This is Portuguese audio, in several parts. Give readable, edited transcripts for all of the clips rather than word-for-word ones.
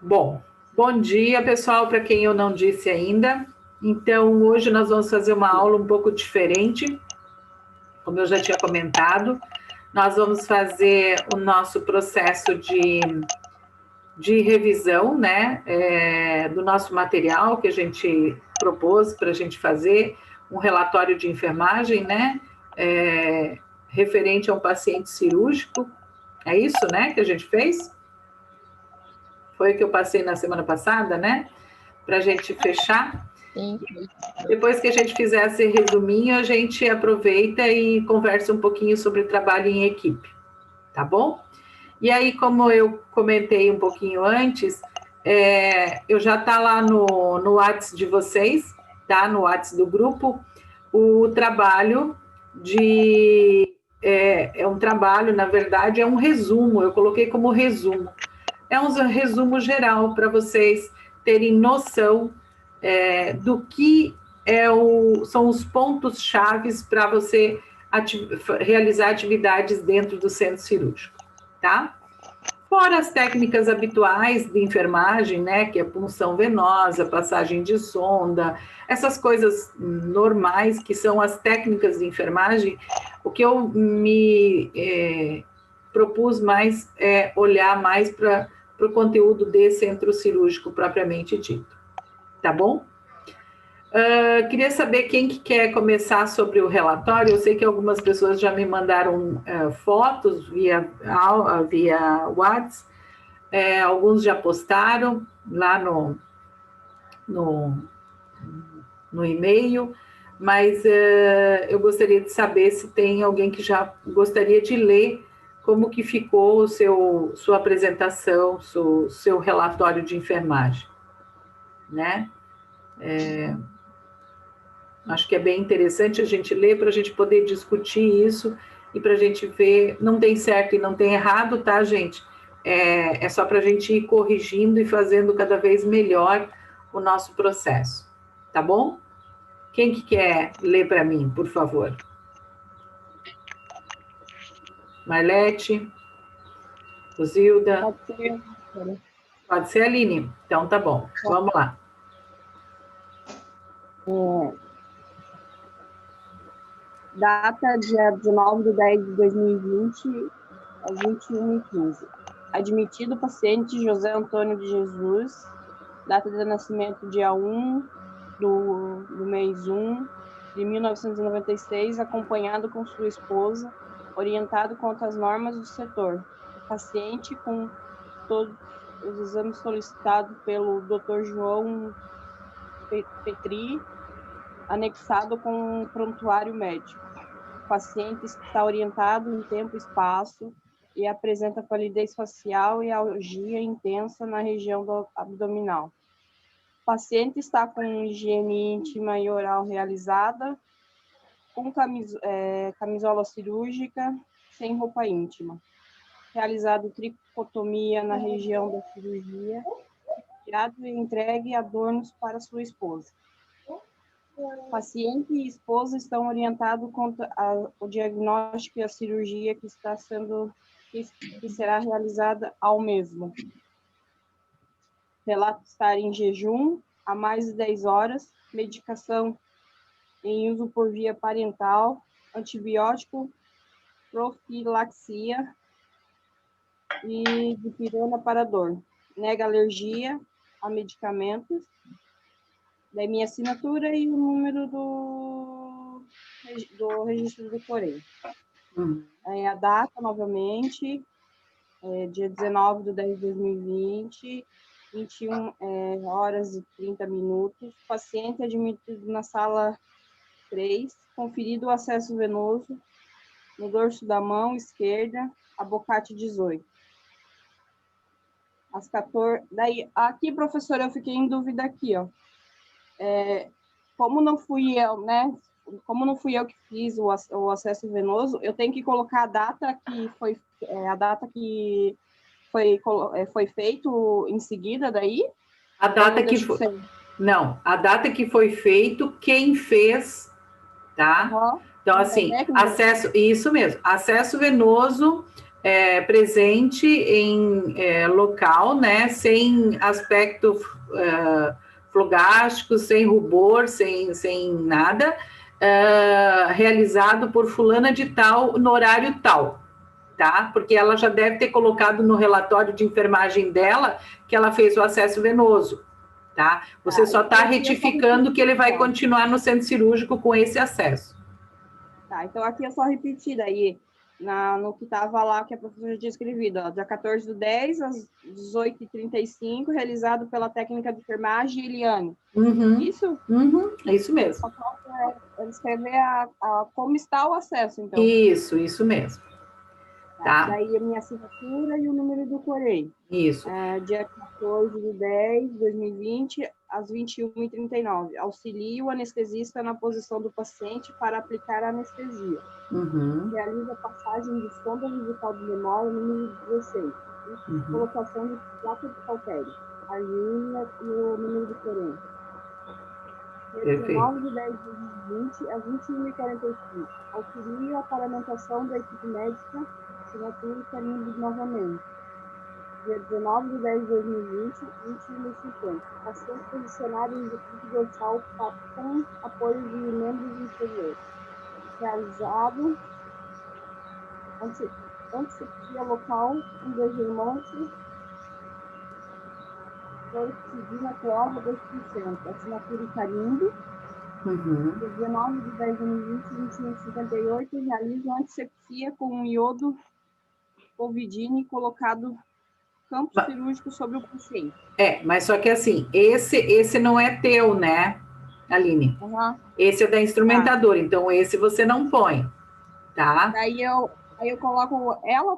Bom, bom dia, pessoal, para quem eu não disse ainda. Então, hoje nós vamos fazer uma aula um pouco diferente, como eu já tinha comentado. Nós vamos fazer o nosso processo de revisão, né, do nosso material que a gente propôs para a gente fazer, um relatório de enfermagem, né, referente a um paciente cirúrgico. É isso, né, que a gente fez? Foi o que eu passei na semana passada, né? Para a gente fechar. Sim. Depois que a gente fizer esse resuminho, a gente aproveita e conversa um pouquinho sobre trabalho em equipe, tá bom? E aí, como eu comentei um pouquinho antes, eu já tá lá no WhatsApp de vocês, tá? No WhatsApp do grupo, o trabalho de... É um trabalho, na verdade, é um resumo, eu coloquei como resumo. É um resumo geral para vocês terem noção do que são os pontos chaves para você realizar atividades dentro do centro cirúrgico, tá? Fora as técnicas habituais de enfermagem, né, que é punção venosa, passagem de sonda, essas coisas normais que são as técnicas de enfermagem, o que eu me propus mais é olhar mais para o conteúdo de centro cirúrgico propriamente dito, tá bom? Queria saber quem que quer começar sobre o relatório. Eu sei que algumas pessoas já me mandaram fotos via WhatsApp, alguns já postaram lá no e-mail, mas eu gostaria de saber se tem alguém que já gostaria de ler como que ficou sua apresentação, seu relatório de enfermagem, né? Acho que é bem interessante a gente ler para a gente poder discutir isso e para a gente ver, não tem certo e não tem errado, tá, gente? É só para a gente ir corrigindo e fazendo cada vez melhor o nosso processo, tá bom? Quem que quer ler para mim, por favor? Marlete? Rosilda? Pode ser. Pode ser, Aline? Então tá bom, vamos lá. Data dia 19/10/2020, às 21h15. Admitido paciente José Antônio de Jesus, data de nascimento dia 1 do mês 1 de 1996, acompanhado com sua esposa, orientado quanto às normas do setor. Paciente com todos os exames solicitados pelo Dr. João Petri, anexado com um prontuário médico. O paciente está orientado em tempo e espaço e apresenta palidez facial e algia intensa na região do abdominal. O paciente está com higiene íntima e oral realizada, com camisola cirúrgica, sem roupa íntima. Realizado tricotomia na região da cirurgia, tirado e entregue adornos para sua esposa. Paciente e esposa estão orientados quanto ao diagnóstico e a cirurgia que será realizada ao mesmo. Relato estar em jejum há mais de 10 horas, medicação em uso por via parental, antibiótico, profilaxia e dipirona para dor. Nega alergia a medicamentos. Da minha assinatura e o número do registro do Correio. A data, novamente, dia 19/10/2020, 21h30. Paciente admitido na sala 3, conferido o acesso venoso no dorso da mão esquerda, abocate 18. Às 14... Daí, aqui, professora, eu fiquei em dúvida aqui, ó. Como não fui eu, né? Como não fui eu que fiz o acesso venoso, eu tenho que colocar a data que foi foi feito em seguida daí? A data que foi... Não, a data que foi feito, quem fez, tá? Então, assim, isso mesmo, acesso venoso presente em local, né, sem aspecto flogástico, sem rubor, sem nada, realizado por fulana de tal, no horário tal, tá? Porque ela já deve ter colocado no relatório de enfermagem dela que ela fez o acesso venoso, tá? Você só está retificando que ele vai continuar no centro cirúrgico com esse acesso. Tá, então aqui é só repetir daí, no que estava lá, que a professora tinha escrevido, ó, dia 14/10, às 18h35, realizado pela técnica de enfermagem Eliane. Isso? É isso mesmo. Só falta escrever como está o acesso, então. Isso mesmo. Tá. Daí a minha assinatura e o número do correio. Isso. Dia 14/10/2020, às 21h39. Auxilio o anestesista na posição do paciente para aplicar a anestesia. Realiza a passagem de sonda musical de memória número 16. Colocação de placa de cautério. A linha e o número de corrente. 19/10/2020, às 21h45. Auxilio a paramentação da equipe médica. Assinatura e carimbo novamente. Dia 19/10/2020, 21h50. Paciente posicionado em decúbito dorsal com apoio de membros inferiores. Realizado antisepsia local em desirmante, cloroxidina cloro 2%. Assinatura e carimbo. Dia 19/10/2020, 21h58, realiza antisepsia com iodo povidine colocado campo cirúrgico sobre o paciente. Mas só que assim, esse não é teu, né, Aline? Esse é da instrumentadora, então esse você não põe, tá? Daí eu coloco ela?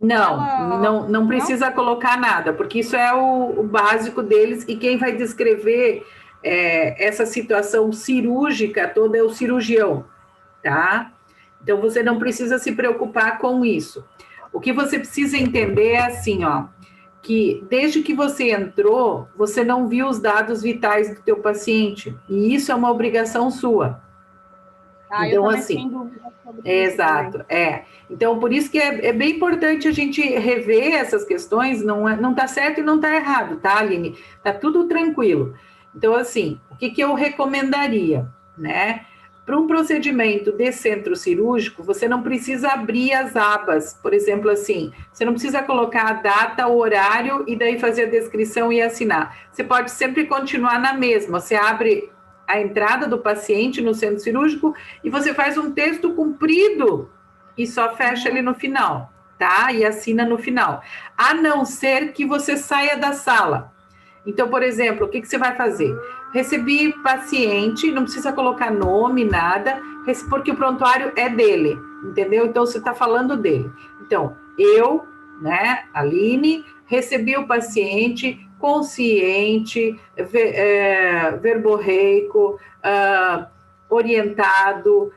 Não precisa colocar nada, porque isso é o básico deles, e quem vai descrever essa situação cirúrgica toda é o cirurgião, tá? Então, você não precisa se preocupar com isso. O que você precisa entender é assim, ó, que desde que você entrou, você não viu os dados vitais do teu paciente, e isso é uma obrigação sua. Então, assim, exato, Então, por isso que é bem importante a gente rever essas questões, não tá certo e não tá errado, tá, Aline? Tá tudo tranquilo. Então, assim, o que eu recomendaria, né? Para um procedimento de centro cirúrgico, você não precisa abrir as abas, por exemplo, assim, você não precisa colocar a data, o horário e daí fazer a descrição e assinar. Você pode sempre continuar na mesma, você abre a entrada do paciente no centro cirúrgico e você faz um texto comprido e só fecha ali no final, tá? E assina no final. A não ser que você saia da sala. Então, por exemplo, o que você vai fazer? Recebi paciente, não precisa colocar nome, nada, porque o prontuário é dele, entendeu? Então, você está falando dele. Então, eu, né, Aline, recebi o paciente consciente, verborreico, orientado,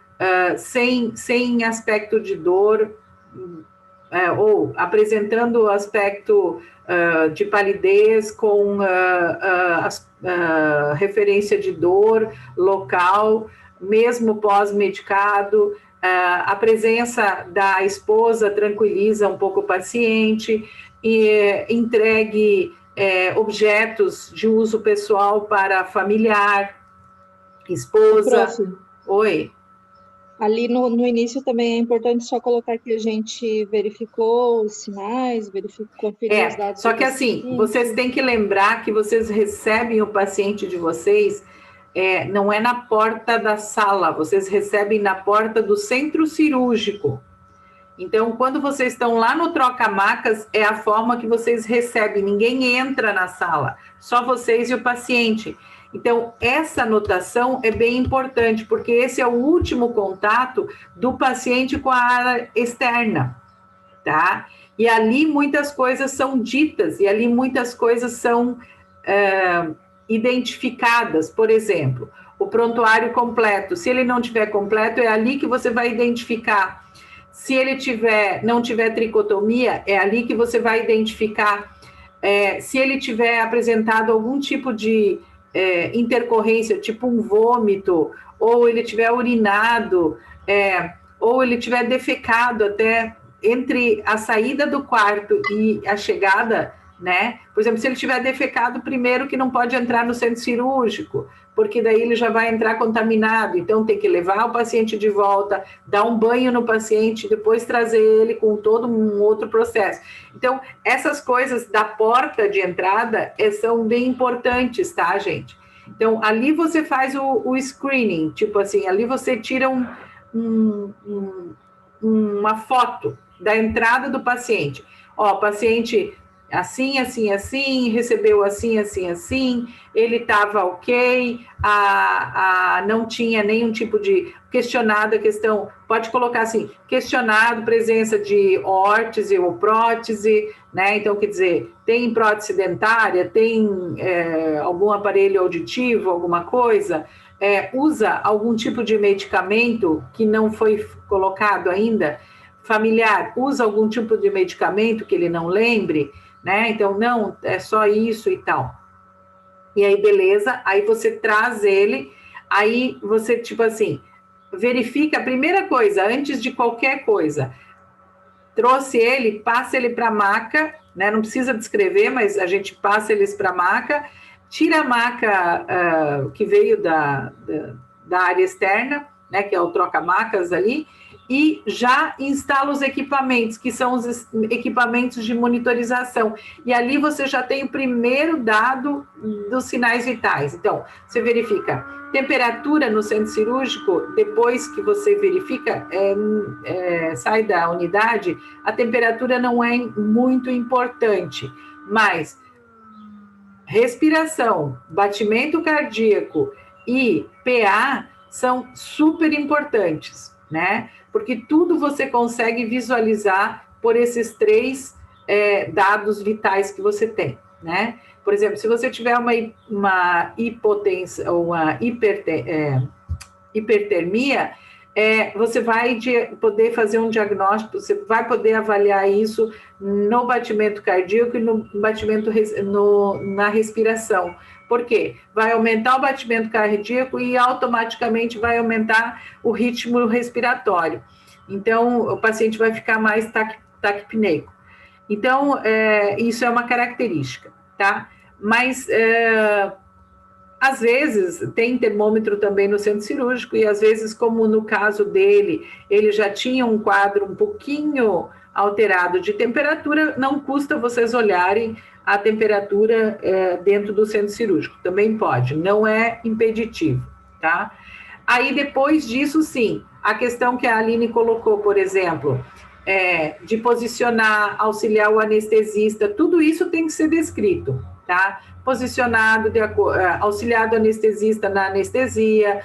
sem aspecto de dor, ou apresentando o aspecto de palidez com referência de dor local, mesmo pós-medicado. A presença da esposa tranquiliza um pouco o paciente, e entregue objetos de uso pessoal para familiar, esposa. Prof. Oi. Ali no início também é importante só colocar que a gente verificou os sinais, conferiu os dados. Só que assim, vocês têm que lembrar que vocês recebem o paciente de vocês, não é na porta da sala, vocês recebem na porta do centro cirúrgico. Então, quando vocês estão lá no troca-macas, é a forma que vocês recebem, ninguém entra na sala, só vocês e o paciente. Então, essa anotação é bem importante, porque esse é o último contato do paciente com a área externa, tá? E ali muitas coisas são ditas, e ali muitas coisas são identificadas. Por exemplo, o prontuário completo. Se ele não tiver completo, é ali que você vai identificar. Se ele não tiver tricotomia, é ali que você vai identificar. Se ele tiver apresentado algum tipo de intercorrência, tipo um vômito, ou ele tiver urinado, ou ele tiver defecado até, entre a saída do quarto e a chegada, né? Por exemplo, se ele tiver defecado primeiro, que não pode entrar no centro cirúrgico, porque daí ele já vai entrar contaminado, então tem que levar o paciente de volta, dar um banho no paciente, depois trazer ele com todo um outro processo. Então, essas coisas da porta de entrada são bem importantes, tá, gente? Então, ali você faz o screening, tipo assim, ali você tira uma foto da entrada do paciente. Ó, o paciente assim, assim, assim, recebeu assim, assim, assim, ele estava ok, não tinha nenhum tipo de questionado a questão, pode colocar assim, questionado presença de órtese ou prótese, né? Então, quer dizer, tem prótese dentária, tem algum aparelho auditivo, alguma coisa, usa algum tipo de medicamento que não foi colocado ainda, familiar, usa algum tipo de medicamento que ele não lembre, né? Então, não, é só isso e tal. E aí, beleza, aí você traz ele, aí você, tipo assim, verifica a primeira coisa, antes de qualquer coisa, trouxe ele, passa ele para a maca, né? Não precisa descrever, mas a gente passa eles para a maca, tira a maca que veio da área externa, né? Que é o troca-macas ali, e já instala os equipamentos, que são os equipamentos de monitorização. E ali você já tem o primeiro dado dos sinais vitais. Então, você verifica temperatura no centro cirúrgico, depois que você verifica, sai da unidade, a temperatura não é muito importante, mas respiração, batimento cardíaco e PA são super importantes, né? Porque tudo você consegue visualizar por esses 3 dados vitais que você tem, né? Por exemplo, se você tiver uma hipotensão ou uma hipertermia, você vai poder fazer um diagnóstico, você vai poder avaliar isso no batimento cardíaco e no batimento na respiração. Por quê? Vai aumentar o batimento cardíaco e automaticamente vai aumentar o ritmo respiratório. Então, o paciente vai ficar mais taquipneico. Então, isso é uma característica, tá? Mas, às vezes, tem termômetro também no centro cirúrgico e, às vezes, como no caso dele, ele já tinha um quadro um pouquinho alterado de temperatura, não custa vocês olharem a temperatura dentro do centro cirúrgico. Também pode, não é impeditivo, tá? Aí, depois disso, sim, a questão que a Aline colocou, por exemplo, de posicionar, auxiliar o anestesista, tudo isso tem que ser descrito, tá? Posicionado, auxiliado o anestesista na anestesia,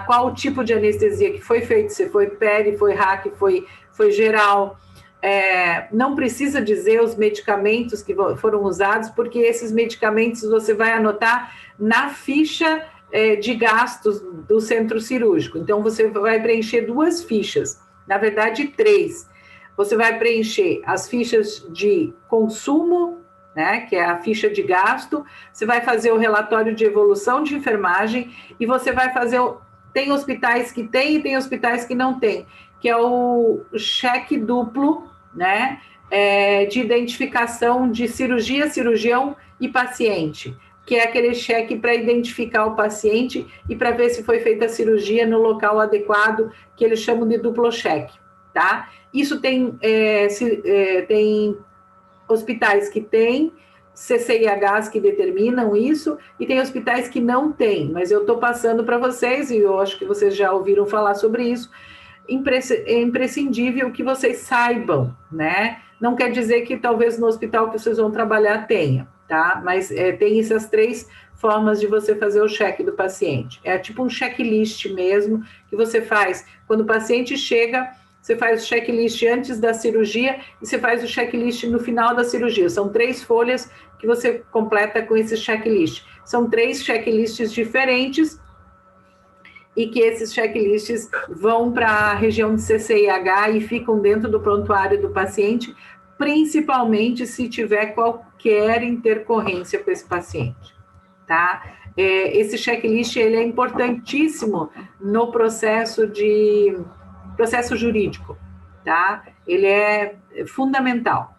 qual o tipo de anestesia que foi feito, se foi peri, foi RAC, foi geral. Não precisa dizer os medicamentos que foram usados, porque esses medicamentos você vai anotar na ficha de gastos do centro cirúrgico. Então, você vai preencher 2 fichas, na verdade 3. Você vai preencher as fichas de consumo, né, que é a ficha de gasto, você vai fazer o relatório de evolução de enfermagem e você vai fazer, tem hospitais que tem e tem hospitais que não tem, que é o cheque duplo, né, de identificação de cirurgia, cirurgião e paciente, que é aquele cheque para identificar o paciente e para ver se foi feita a cirurgia no local adequado, que eles chamam de duplo cheque, tá? Isso tem hospitais que têm CCIHs que determinam isso, e tem hospitais que não têm, mas eu estou passando para vocês, e eu acho que vocês já ouviram falar sobre isso, é imprescindível que vocês saibam, né? Não quer dizer que talvez no hospital que vocês vão trabalhar tenha, tá? Mas tem essas 3 formas de você fazer o cheque do paciente. É tipo um checklist mesmo, que você faz quando o paciente chega. Você faz o checklist antes da cirurgia e você faz o checklist no final da cirurgia. São 3 folhas que você completa com esse checklist. São 3 checklists diferentes e que esses checklists vão para a região de CCIH e ficam dentro do prontuário do paciente, principalmente se tiver qualquer intercorrência com esse paciente, tá? Esse checklist ele é importantíssimo no processo jurídico, tá? ele é fundamental,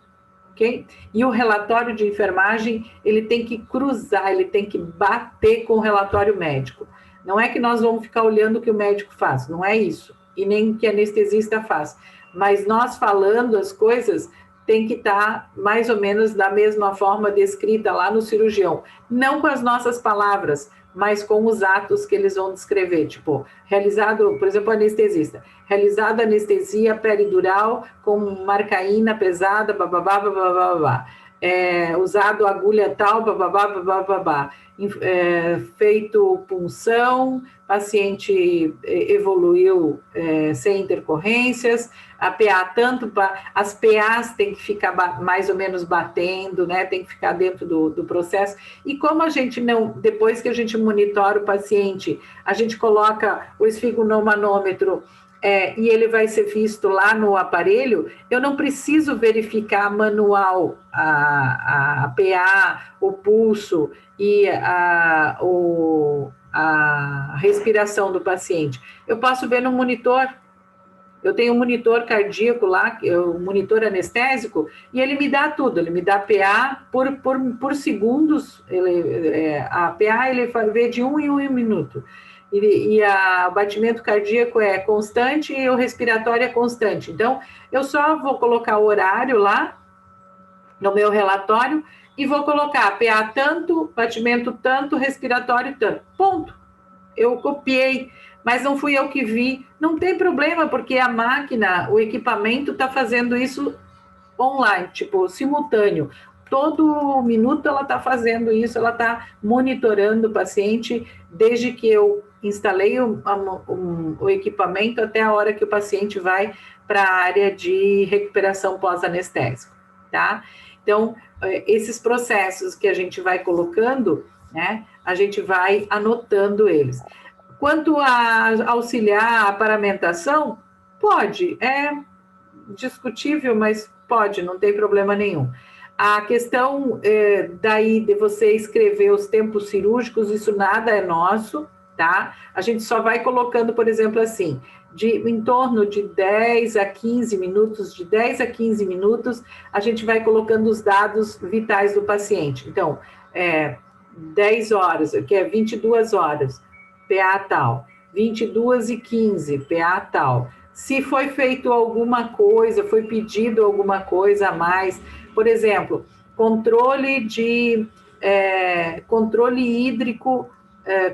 ok? E o relatório de enfermagem, ele tem que cruzar, ele tem que bater com o relatório médico. Não é que nós vamos ficar olhando o que o médico faz, não é isso, e nem o que o anestesista faz, mas nós falando as coisas tem que estar mais ou menos da mesma forma descrita lá no cirurgião, não com as nossas palavras, mas com os atos que eles vão descrever, tipo, realizado, por exemplo, anestesista, realizado anestesia peridural com marcaína pesada, bababá, bababá, babá. Usado agulha tal, bababá, bababá, babá. Feito punção, paciente evoluiu sem intercorrências, a PA tanto, as PAs tem que ficar mais ou menos batendo, né, tem que ficar dentro do processo, e como a gente não, depois que a gente monitora o paciente, a gente coloca o esfigmomanômetro e ele vai ser visto lá no aparelho, eu não preciso verificar manual a PA, o pulso e a respiração do paciente. Eu posso ver no monitor. Eu tenho um monitor cardíaco lá, um monitor anestésico, e ele me dá tudo, ele me dá PA por segundos, a PA ele vê de 1 em 1 minuto. E o batimento cardíaco é constante e o respiratório é constante. Então, eu só vou colocar o horário lá no meu relatório e vou colocar PA tanto, batimento tanto, respiratório tanto. Ponto. Eu copiei, mas não fui eu que vi. Não tem problema, porque a máquina, o equipamento está fazendo isso online, tipo, simultâneo. Todo minuto ela está fazendo isso, ela está monitorando o paciente desde que eu instalei o equipamento até a hora que o paciente vai para a área de recuperação pós-anestésico, tá? Então, esses processos que a gente vai colocando, né, a gente vai anotando eles. Quanto a auxiliar a paramentação, pode, é discutível, mas pode, não tem problema nenhum. A questão daí de você escrever os tempos cirúrgicos, isso nada é nosso, tá? A gente só vai colocando, por exemplo, assim, em torno de 10 a 15 minutos, de 10 a 15 minutos, a gente vai colocando os dados vitais do paciente. Então, 10 horas, que é 22 horas, PA tal, 22h15, PA tal. Se foi feito alguma coisa, foi pedido alguma coisa a mais, por exemplo, controle hídrico,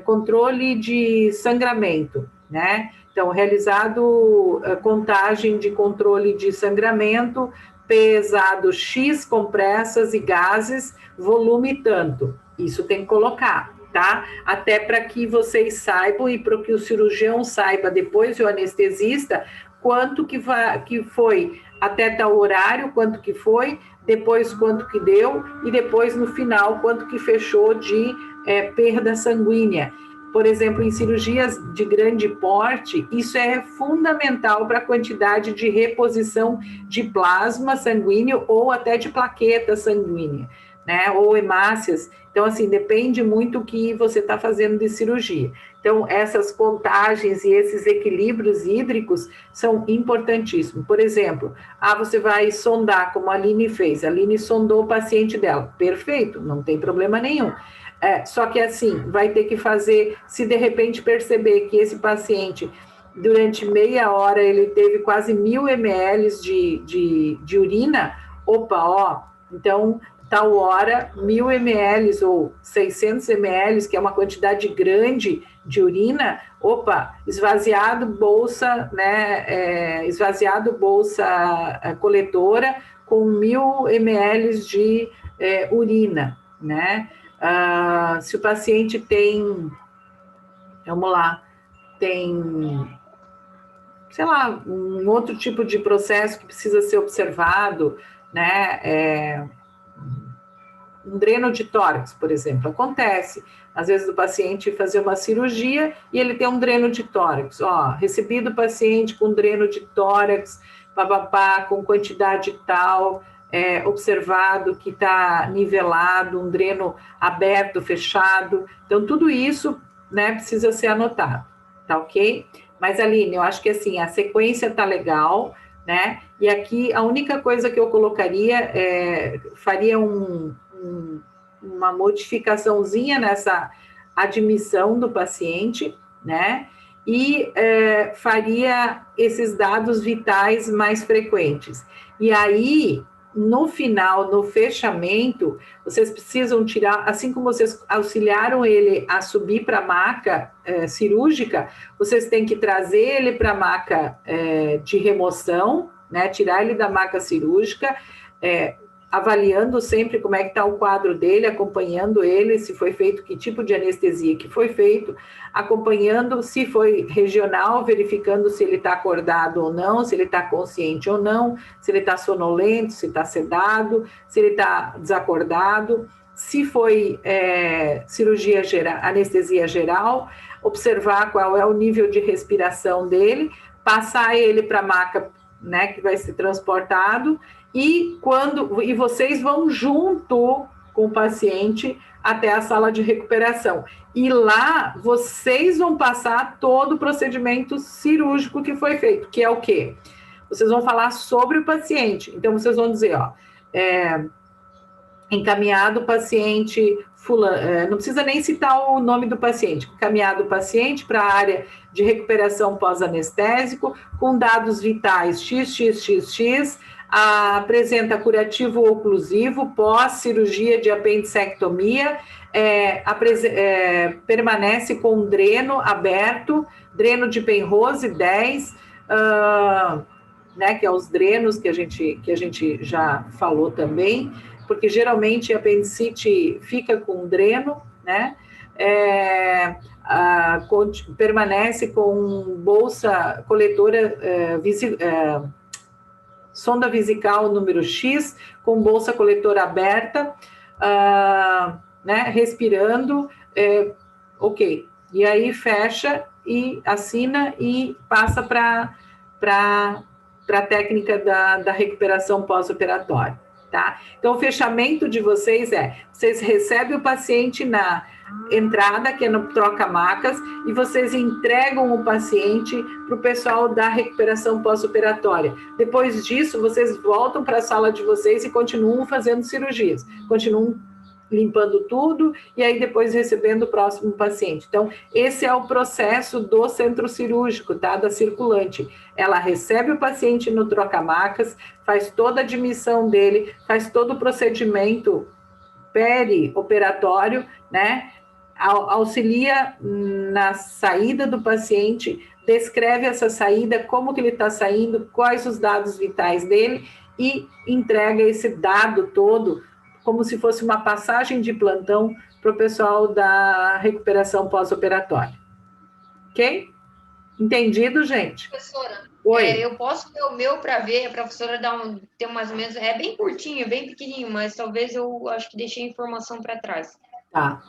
controle de sangramento, né? Então, realizado contagem de controle de sangramento, pesado X compressas e gases, volume tanto. Isso tem que colocar, tá? Até para que vocês saibam e para que o cirurgião saiba depois, o anestesista, quanto que foi até tal horário, quanto que foi, depois quanto que deu e depois no final quanto que fechou de perda sanguínea. Por exemplo, em cirurgias de grande porte, isso é fundamental para a quantidade de reposição de plasma sanguíneo ou até de plaqueta sanguínea, né? Ou hemácias. Então, assim, depende muito do que você está fazendo de cirurgia. Então, essas contagens e esses equilíbrios hídricos são importantíssimos. Por exemplo, você vai sondar, como a Aline fez. A Aline sondou o paciente dela. Perfeito, não tem problema nenhum. Só que, assim, vai ter que fazer, se de repente perceber que esse paciente, durante meia hora, ele teve quase 1.000 ml de urina, então, tal hora, 1.000 ml ou 600 ml, que é uma quantidade grande de urina, esvaziado bolsa, né, esvaziado bolsa coletora com 1.000 ml de urina, né? Se o paciente tem, sei lá, um outro tipo de processo que precisa ser observado, né, um dreno de tórax, por exemplo, acontece, às vezes o paciente fazer uma cirurgia e ele tem um dreno de tórax, recebido o paciente com dreno de tórax, com quantidade tal, observado que está nivelado, um dreno aberto, fechado, então tudo isso, né, precisa ser anotado, tá ok? Mas, Aline, eu acho que assim, a sequência tá legal, né? E aqui a única coisa que eu colocaria faria uma modificaçãozinha nessa admissão do paciente, né? E faria esses dados vitais mais frequentes. E aí, no final, no fechamento, vocês precisam tirar, assim como vocês auxiliaram ele a subir para a maca cirúrgica, vocês têm que trazer ele para a maca de remoção, né? Tirar ele da maca cirúrgica, avaliando sempre como é que está o quadro dele, acompanhando ele, se foi feito, que tipo de anestesia que foi feito, acompanhando se foi regional, verificando se ele está acordado ou não, se ele está consciente ou não, se ele está sonolento, se está sedado, se ele está desacordado, se foi cirurgia geral, anestesia geral, observar qual é o nível de respiração dele, passar ele para a maca, né, que vai ser transportado, e vocês vão junto com o paciente até a sala de recuperação. E lá vocês vão passar todo o procedimento cirúrgico que foi feito, que é o quê? Vocês vão falar sobre o paciente. Então, vocês vão dizer, encaminhado o paciente fulano, não precisa nem citar o nome do paciente, encaminhado o paciente para a área de recuperação pós-anestésico, com dados vitais XXXX, apresenta curativo oclusivo pós-cirurgia de apendicectomia, permanece com dreno aberto, dreno de Penrose 10, né, que é os drenos que a gente já falou também, porque geralmente a apendicite fica com dreno, né? Permanece com bolsa coletora sonda vesical número X, com bolsa coletora aberta, né, respirando, ok. E aí fecha e assina e passa para a técnica da recuperação pós-operatória, tá? Então, o fechamento de vocês vocês recebem o paciente na entrada, que é no troca-macas, e vocês entregam o paciente para o pessoal da recuperação pós-operatória. Depois disso, vocês voltam para a sala de vocês e continuam fazendo cirurgias, continuam limpando tudo, e aí depois recebendo o próximo paciente. Então, esse é o processo do centro cirúrgico, tá? Da circulante. Ela recebe o paciente no troca-macas, faz toda a admissão dele, faz todo o procedimento perioperatório, né? Auxilia na saída do paciente, descreve essa saída, como que ele está saindo, quais os dados vitais dele, e entrega esse dado todo como se fosse uma passagem de plantão para o pessoal da recuperação pós-operatória. Ok? Entendido, gente? Professora, Oi. Eu posso ver o meu para ver, a professora ter mais ou menos, é bem curtinho, bem pequenininho, mas talvez eu acho que deixei a informação para trás. Tá.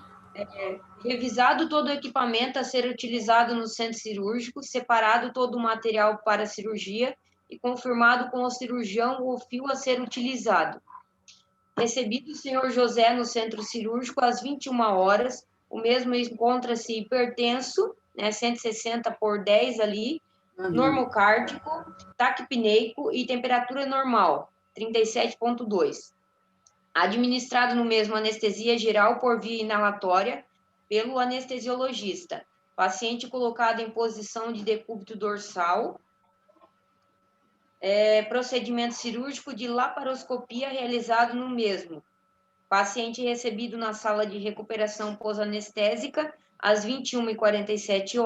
Revisado todo o equipamento a ser utilizado no centro cirúrgico, separado todo o material para a cirurgia e confirmado com o cirurgião o fio a ser utilizado. Recebido o senhor José no centro cirúrgico às 21 horas, o mesmo encontra-se hipertenso, né, 160/10 ali, normocárdico, taquipneico e temperatura normal, 37,2. Administrado no mesmo anestesia geral por via inalatória pelo anestesiologista. Paciente colocado em posição de decúbito dorsal. Procedimento cirúrgico de laparoscopia realizado no mesmo. Paciente recebido na sala de recuperação pós-anestésica às 21h47,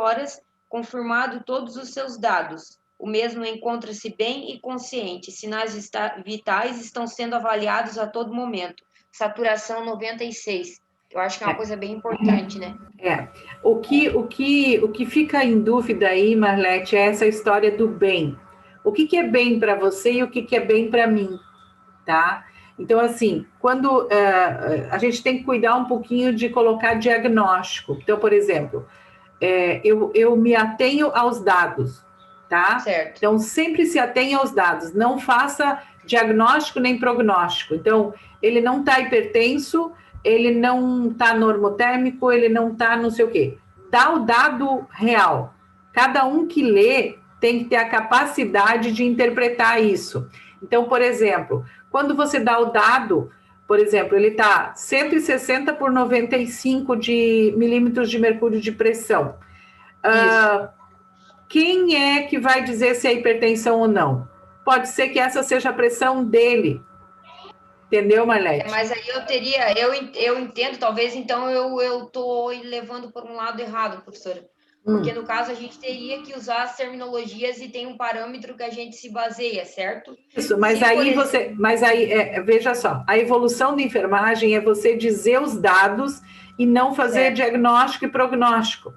confirmado todos os seus dados. O mesmo encontra-se bem e consciente. Sinais vitais estão sendo avaliados a todo momento. Saturação 96. Eu acho que é uma coisa bem importante, né? O que fica em dúvida aí, Marlete, é essa história do bem. O que é bem para você e o que é bem para mim, tá? Então, assim, quando a gente tem que cuidar um pouquinho de colocar diagnóstico. Então, por exemplo, eu me atenho aos dados, tá? Certo. Então, sempre se atenha aos dados, não faça diagnóstico nem prognóstico. Então, ele não está hipertenso, ele não está normotérmico, ele não está não sei o quê. Dá o dado real. Cada um que lê tem que ter a capacidade de interpretar isso. Então, por exemplo, quando você dá o dado, por exemplo, ele está 160 por 95 de milímetros de mercúrio de pressão. Quem é que vai dizer se é hipertensão ou não? Pode ser que essa seja a pressão dele. Entendeu, Marlete? Mas aí eu entendo, talvez então eu estou levando por um lado errado, professora. Porque no caso a gente teria que usar as terminologias e tem um parâmetro que a gente se baseia, certo? Isso, mas veja só, a evolução da enfermagem é você dizer os dados e não fazer diagnóstico e prognóstico.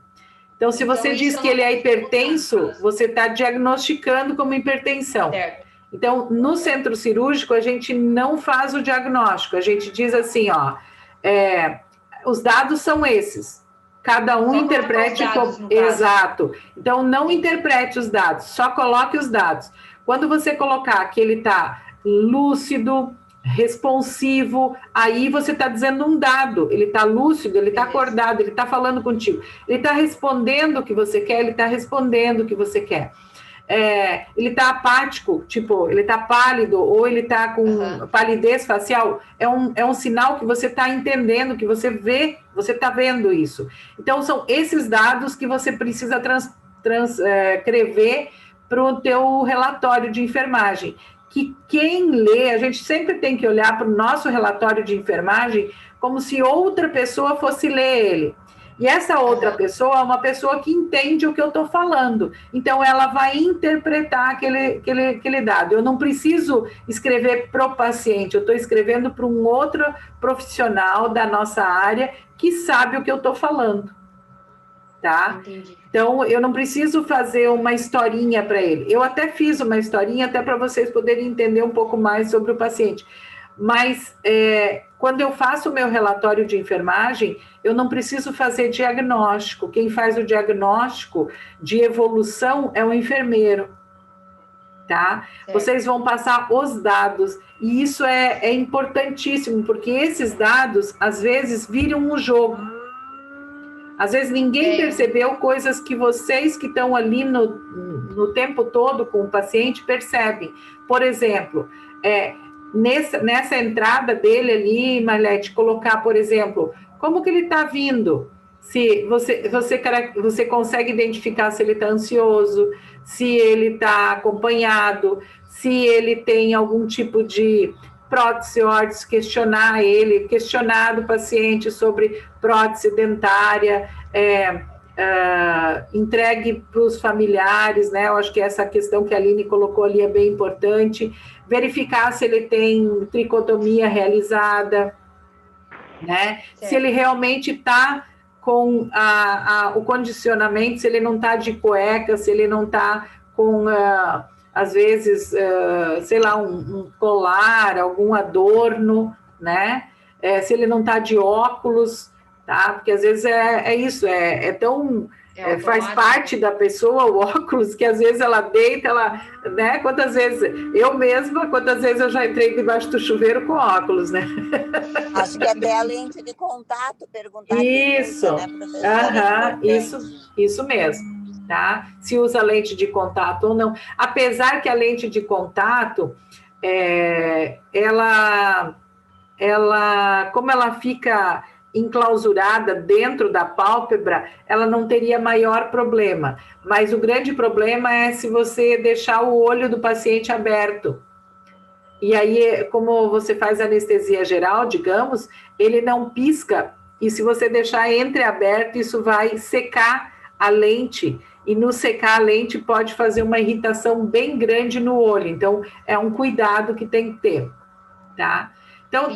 Então, se você diz que ele é hipertenso, você está diagnosticando como hipertensão. Certo. Então, no centro cirúrgico, a gente não faz o diagnóstico, a gente diz assim, os dados são esses, cada um interprete como... Exato. Então, não interprete os dados, só coloque os dados. Quando você colocar que ele está lúcido, responsivo, aí você está dizendo um dado, ele está lúcido, ele está acordado, ele está falando contigo, ele está respondendo o que você quer, ele está respondendo o que você quer. Ele está apático, tipo, ele está pálido, ou ele está com palidez facial, é um sinal que você está entendendo, que você vê, você está vendo isso. Então, são esses dados que você precisa transcrever para o teu relatório de enfermagem. Que quem lê, a gente sempre tem que olhar para o nosso relatório de enfermagem como se outra pessoa fosse ler ele. E essa outra pessoa é uma pessoa que entende o que eu estou falando. Então, ela vai interpretar aquele dado. Eu não preciso escrever para o paciente, eu estou escrevendo para um outro profissional da nossa área que sabe o que eu estou falando. Tá? Entendi. Então, eu não preciso fazer uma historinha para ele. Eu até fiz uma historinha até para vocês poderem entender um pouco mais sobre o paciente. Mas, quando eu faço o meu relatório de enfermagem, eu não preciso fazer diagnóstico. Quem faz o diagnóstico de evolução é o enfermeiro, tá? Certo. Vocês vão passar os dados, e isso é importantíssimo, porque esses dados, às vezes, viram um jogo. Às vezes, ninguém percebeu coisas que vocês que estão ali no tempo todo com o paciente percebem. Por exemplo, nessa entrada dele ali, Marlete, colocar, por exemplo, como que ele está vindo? Se você consegue identificar se ele está ansioso, se ele está acompanhado, se ele tem algum tipo de prótese órtese, questionar do paciente sobre prótese dentária, entregue para os familiares, né? Eu acho que essa questão que a Aline colocou ali é bem importante. Verificar se ele tem tricotomia realizada, né? Se ele realmente está com o condicionamento, se ele não está de cueca, se ele não está com, às vezes, sei lá, um colar, algum adorno, né? Se ele não está de óculos, tá? Porque às vezes é isso, tão... faz parte da pessoa o óculos, que às vezes ela deita, né? Quantas vezes eu já entrei debaixo do chuveiro com óculos, né? Acho que até a lente de contato, perguntar. Isso, isso mesmo, tá? Se usa lente de contato ou não. Apesar que a lente de contato, como ela fica enclausurada dentro da pálpebra, ela não teria maior problema. Mas o grande problema é se você deixar o olho do paciente aberto. E aí, como você faz anestesia geral, digamos, ele não pisca, e se você deixar entreaberto, isso vai secar a lente, e no secar a lente pode fazer uma irritação bem grande no olho. Então, é um cuidado que tem que ter, tá? Então,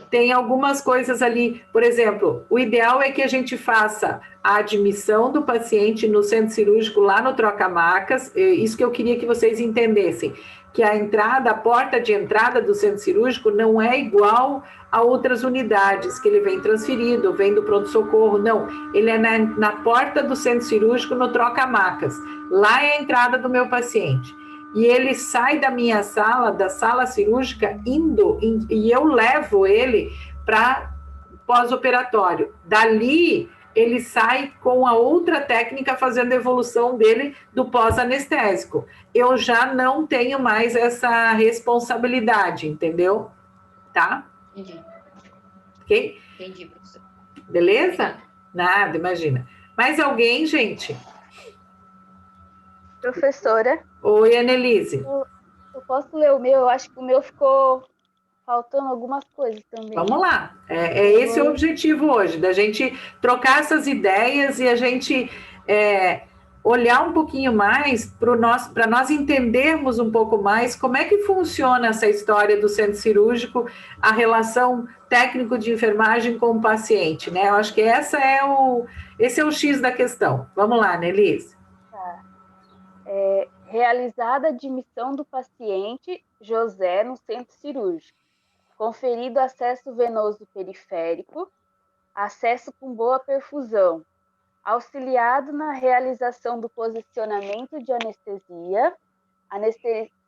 tem algumas coisas ali, por exemplo, o ideal é que a gente faça a admissão do paciente no centro cirúrgico, lá no troca-macas, isso que eu queria que vocês entendessem, que a porta de entrada do centro cirúrgico não é igual a outras unidades, que ele vem transferido, vem do pronto-socorro, não, ele é na porta do centro cirúrgico, no troca-macas, lá é a entrada do meu paciente. E ele sai da minha sala, da sala cirúrgica, e eu levo ele para pós-operatório. Dali, ele sai com a outra técnica fazendo a evolução dele do pós-anestésico. Eu já não tenho mais essa responsabilidade, entendeu? Tá? Entendi. Ok? Entendi, professor. Beleza? Nada, imagina. Mais alguém, gente? Professora, Oi, Annelise. eu posso ler o meu? Eu acho que o meu ficou faltando algumas coisas também. Vamos lá. É esse o objetivo hoje, da gente trocar essas ideias e a gente olhar um pouquinho mais para nós entendermos um pouco mais como é que funciona essa história do centro cirúrgico, a relação técnico de enfermagem com o paciente, né? Eu acho que esse é o X da questão. Vamos lá, Nelise. Tá. Realizada a admissão do paciente José no centro cirúrgico, conferido acesso venoso periférico, acesso com boa perfusão, auxiliado na realização do posicionamento de anestesia,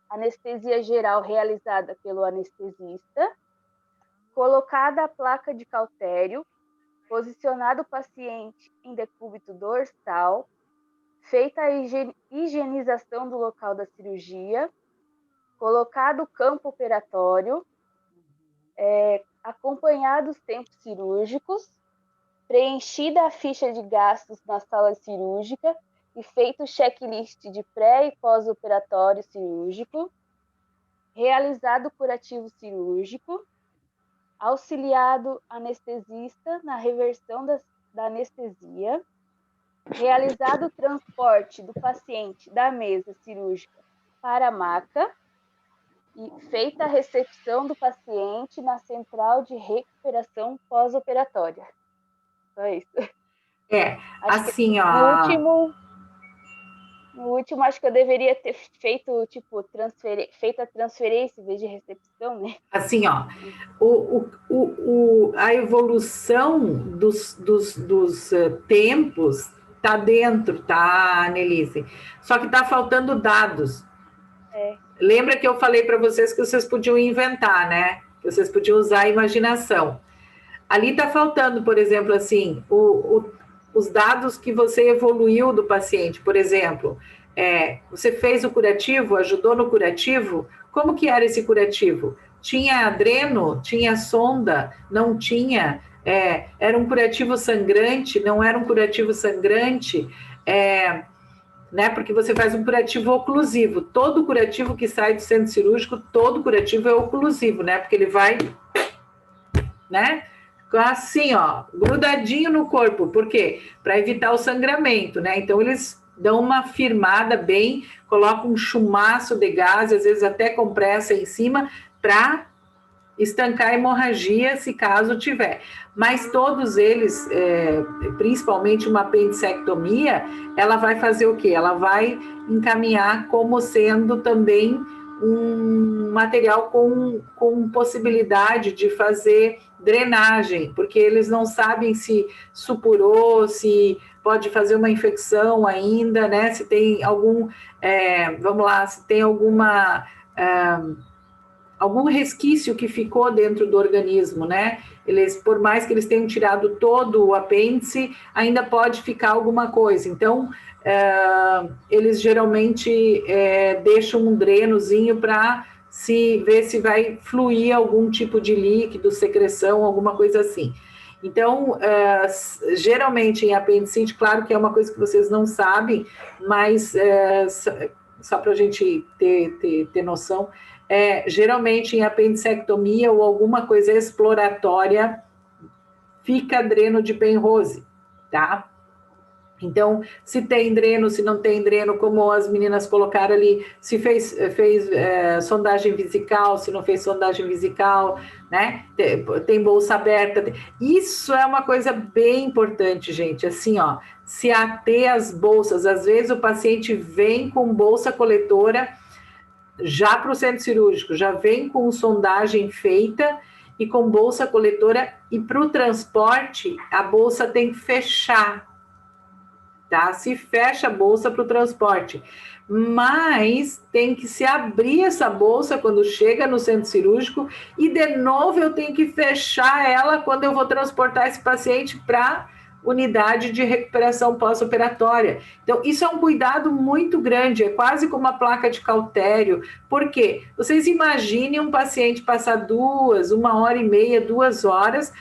anestesia geral realizada pelo anestesista, colocada a placa de cautério, posicionado o paciente em decúbito dorsal, feita a higienização do local da cirurgia, colocado o campo operatório, acompanhado os tempos cirúrgicos, preenchida a ficha de gastos na sala cirúrgica e feito o checklist de pré- e pós-operatório cirúrgico, realizado o curativo cirúrgico, auxiliado anestesista na reversão da anestesia, realizado o transporte do paciente da mesa cirúrgica para a maca e feita a recepção do paciente na central de recuperação pós-operatória. Só isso. Assim, ó. No último, acho que eu deveria ter feito, tipo, feita a transferência em vez de recepção, né? Assim, ó, a evolução dos tempos tá dentro, tá, Annelise? Só que tá faltando dados. Lembra que eu falei para vocês que vocês podiam inventar, né? Que vocês podiam usar a imaginação. Ali está faltando, por exemplo, assim, os dados que você evoluiu do paciente. Por exemplo, você fez o curativo, ajudou no curativo. Como que era esse curativo? Tinha adreno? Tinha sonda? Não tinha? Era um curativo sangrante? Não era um curativo sangrante? Né, porque você faz um curativo oclusivo. Todo curativo que sai do centro cirúrgico, todo curativo é oclusivo, né? Porque ele vai, né? Assim, ó, grudadinho no corpo. Por quê? Para evitar o sangramento, né? Então, eles dão uma firmada bem, colocam um chumaço de gás, às vezes até compressa em cima, para estancar a hemorragia, se caso tiver. Mas todos eles, principalmente uma apendicectomia, ela vai fazer o quê? Ela vai encaminhar como sendo também um material com possibilidade de fazer drenagem, porque eles não sabem se supurou, se pode fazer uma infecção ainda, né? Se tem algum, vamos lá, se tem algum resquício que ficou dentro do organismo, né? Eles, por mais que eles tenham tirado todo o apêndice, ainda pode ficar alguma coisa. Então, eles geralmente deixam um drenozinho para ver se vai fluir algum tipo de líquido, secreção, alguma coisa assim. Então, geralmente em apendicite, claro que é uma coisa que vocês não sabem, mas só para a gente ter noção, geralmente em apendicectomia ou alguma coisa exploratória, fica dreno de Penrose, tá? Então, se tem dreno, se não tem dreno, como as meninas colocaram ali, se fez sondagem vesical, se não fez sondagem vesical, né? Tem bolsa aberta. Isso é uma coisa bem importante, gente. Assim, ó, se ater às bolsas. Às vezes o paciente vem com bolsa coletora já para o centro cirúrgico, já vem com sondagem feita e com bolsa coletora, e para o transporte, a bolsa tem que fechar, tá? Se fecha a bolsa para o transporte, mas tem que se abrir essa bolsa quando chega no centro cirúrgico, e de novo eu tenho que fechar ela quando eu vou transportar esse paciente para unidade de recuperação pós-operatória. Então, isso é um cuidado muito grande, é quase como uma placa de cautério. Por quê? Vocês imaginem um paciente passar 1h30, 2 horas,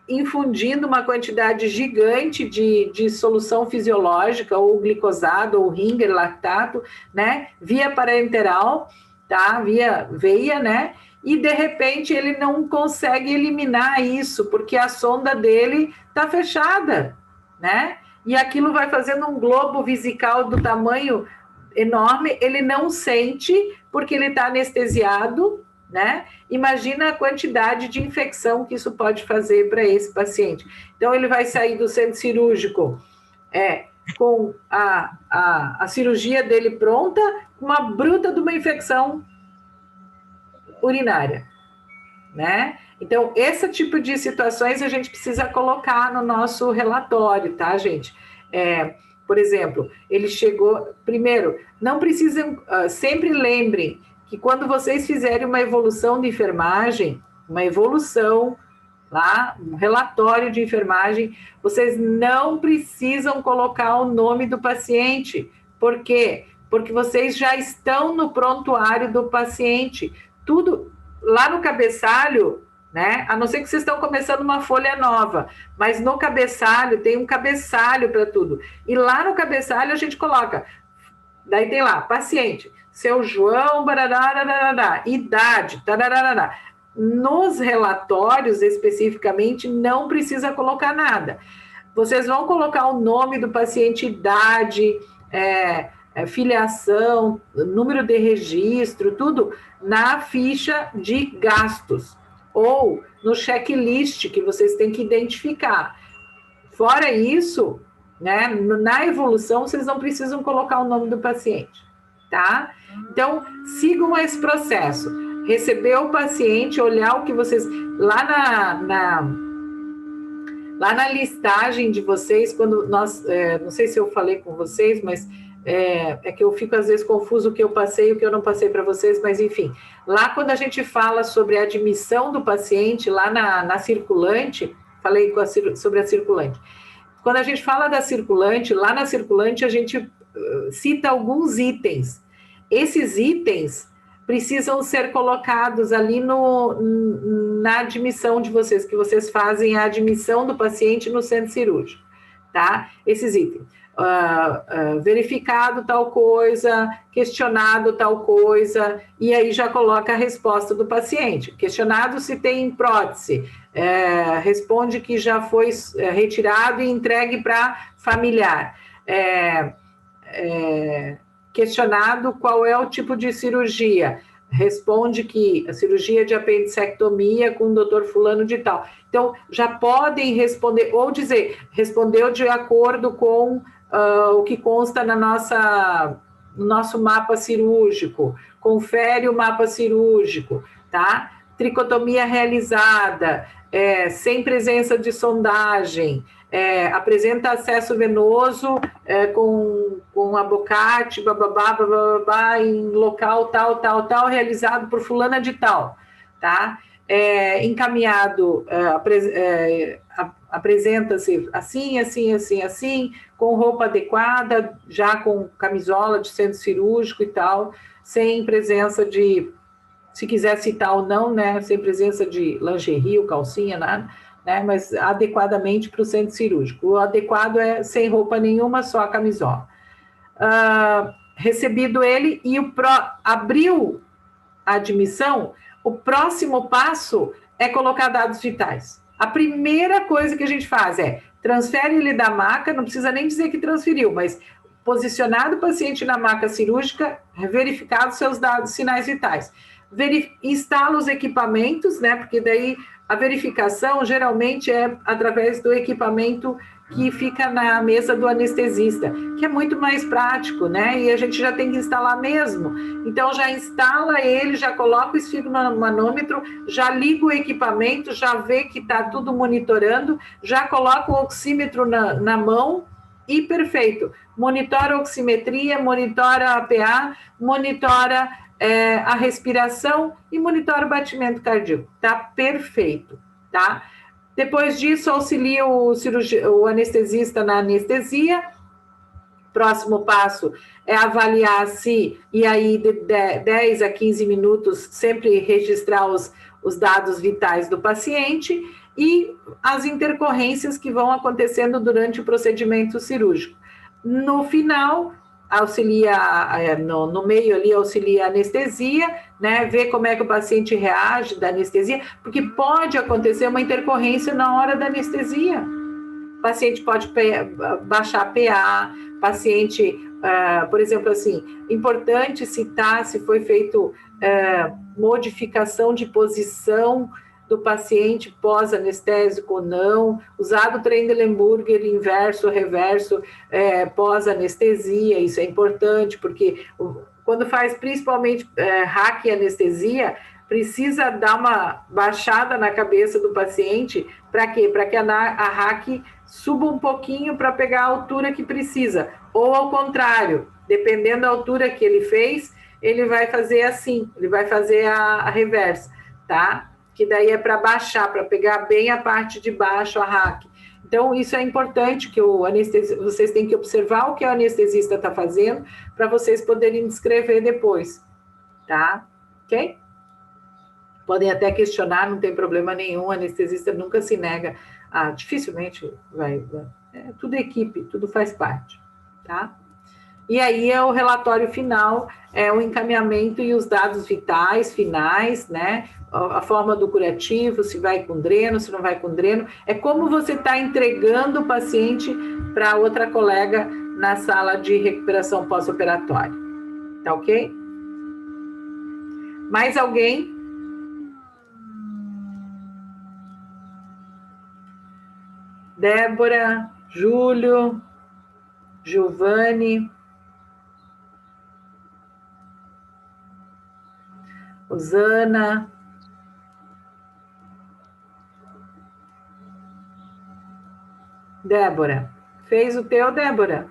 infundindo uma quantidade gigante de solução fisiológica, ou glicosado, ou Ringer, lactato, né, via parenteral, tá, via veia, né, e de repente ele não consegue eliminar isso, porque a sonda dele está fechada, né, e aquilo vai fazendo um globo vesical do tamanho enorme, ele não sente, porque ele está anestesiado, né? Imagina a quantidade de infecção que isso pode fazer para esse paciente. Então, ele vai sair do centro cirúrgico com a cirurgia dele pronta, uma bruta de uma infecção urinária, né? Então, esse tipo de situações a gente precisa colocar no nosso relatório, tá, gente? Por exemplo, ele chegou... Primeiro, não precisam... sempre lembrem que quando vocês fizerem uma evolução de enfermagem, uma evolução lá, um relatório de enfermagem, vocês não precisam colocar o nome do paciente. Por quê? Porque vocês já estão no prontuário do paciente. Tudo lá no cabeçalho, né? A não ser que vocês estão começando uma folha nova, mas no cabeçalho, tem um cabeçalho para tudo. E lá no cabeçalho a gente coloca, daí tem lá, paciente, seu João, barará, idade, tarará. Nos relatórios, especificamente, não precisa colocar nada. Vocês vão colocar o nome do paciente, idade, filiação, número de registro, tudo na ficha de gastos ou no checklist que vocês têm que identificar. Fora isso, né, na evolução, vocês não precisam colocar o nome do paciente, tá? Então, sigam esse processo. Receber o paciente, olhar o que vocês... Lá na listagem de vocês, quando nós... não sei se eu falei com vocês, mas é que eu fico às vezes confuso o que eu passei e o que eu não passei para vocês, mas enfim. Lá quando a gente fala sobre a admissão do paciente, lá na circulante, falei sobre a circulante. Quando a gente fala da circulante, lá na circulante a gente cita alguns itens. Esses itens precisam ser colocados ali na admissão de vocês, que vocês fazem a admissão do paciente no centro cirúrgico, tá? Esses itens. Verificado tal coisa, questionado tal coisa, e aí já coloca a resposta do paciente. Questionado se tem prótese, responde que já foi retirado e entregue para familiar. Questionado qual é o tipo de cirurgia, responde que a cirurgia de apendicectomia com o doutor fulano de tal. Então, já podem responder, ou dizer, respondeu de acordo com o que consta no nosso mapa cirúrgico, confere o mapa cirúrgico, tá? Tricotomia realizada, sem presença de sondagem, apresenta acesso venoso com abocate, bababá, em local tal, realizado por fulana de tal, tá? Encaminhado, apresenta-se assim, com roupa adequada, já com camisola de centro cirúrgico e tal, sem presença de, se quiser citar ou não, né, sem presença de lingerie ou calcinha, nada, né, mas adequadamente para o centro cirúrgico. O adequado é sem roupa nenhuma, só a camisola. Recebido ele e abriu a admissão, o próximo passo é colocar dados vitais. A primeira coisa que a gente faz transfere ele da maca, não precisa nem dizer que transferiu, mas posicionado o paciente na maca cirúrgica, verificado seus dados, sinais vitais. Instala os equipamentos, né, porque daí a verificação geralmente é através do equipamento que fica na mesa do anestesista, que é muito mais prático, né? E a gente já tem que instalar mesmo. Então, já instala ele, já coloca o esfigmomanômetro, já liga o equipamento, já vê que está tudo monitorando, já coloca o oxímetro na mão e perfeito. Monitora a oximetria, monitora a PA, monitora a respiração e monitora o batimento cardíaco. Tá perfeito, tá? Depois disso, auxilia o anestesista na anestesia. Próximo passo é avaliar se, e aí de 10 a 15 minutos, sempre registrar os dados vitais do paciente e as intercorrências que vão acontecendo durante o procedimento cirúrgico. No final, auxilia, no meio ali, auxilia a anestesia, né, ver como é que o paciente reage da anestesia, porque pode acontecer uma intercorrência na hora da anestesia. O paciente pode baixar PA, paciente, por exemplo, assim, importante citar se foi feito modificação de posição do paciente pós-anestésico ou não, usado o Trendelenburger inverso, reverso, pós-anestesia, isso é importante, porque quando faz principalmente hack e anestesia, precisa dar uma baixada na cabeça do paciente, para quê? Para que a hack suba um pouquinho para pegar a altura que precisa, ou ao contrário, dependendo da altura que ele fez, ele vai fazer assim, ele vai fazer a reversa, tá? Que daí é para baixar, para pegar bem a parte de baixo, a hack. Então, isso é importante, que vocês têm que observar o que o anestesista está fazendo, para vocês poderem descrever depois, tá? Ok? Podem até questionar, não tem problema nenhum, o anestesista nunca se nega, dificilmente vai, tudo equipe, tudo faz parte, tá? E aí é o relatório final, é o encaminhamento e os dados vitais finais, né? A forma do curativo, se vai com dreno, se não vai com dreno, é como você está entregando o paciente para outra colega na sala de recuperação pós-operatória, tá ok? Mais alguém? Débora, Júlio, Giovanni, Rosana. Débora, fez o teu, Débora?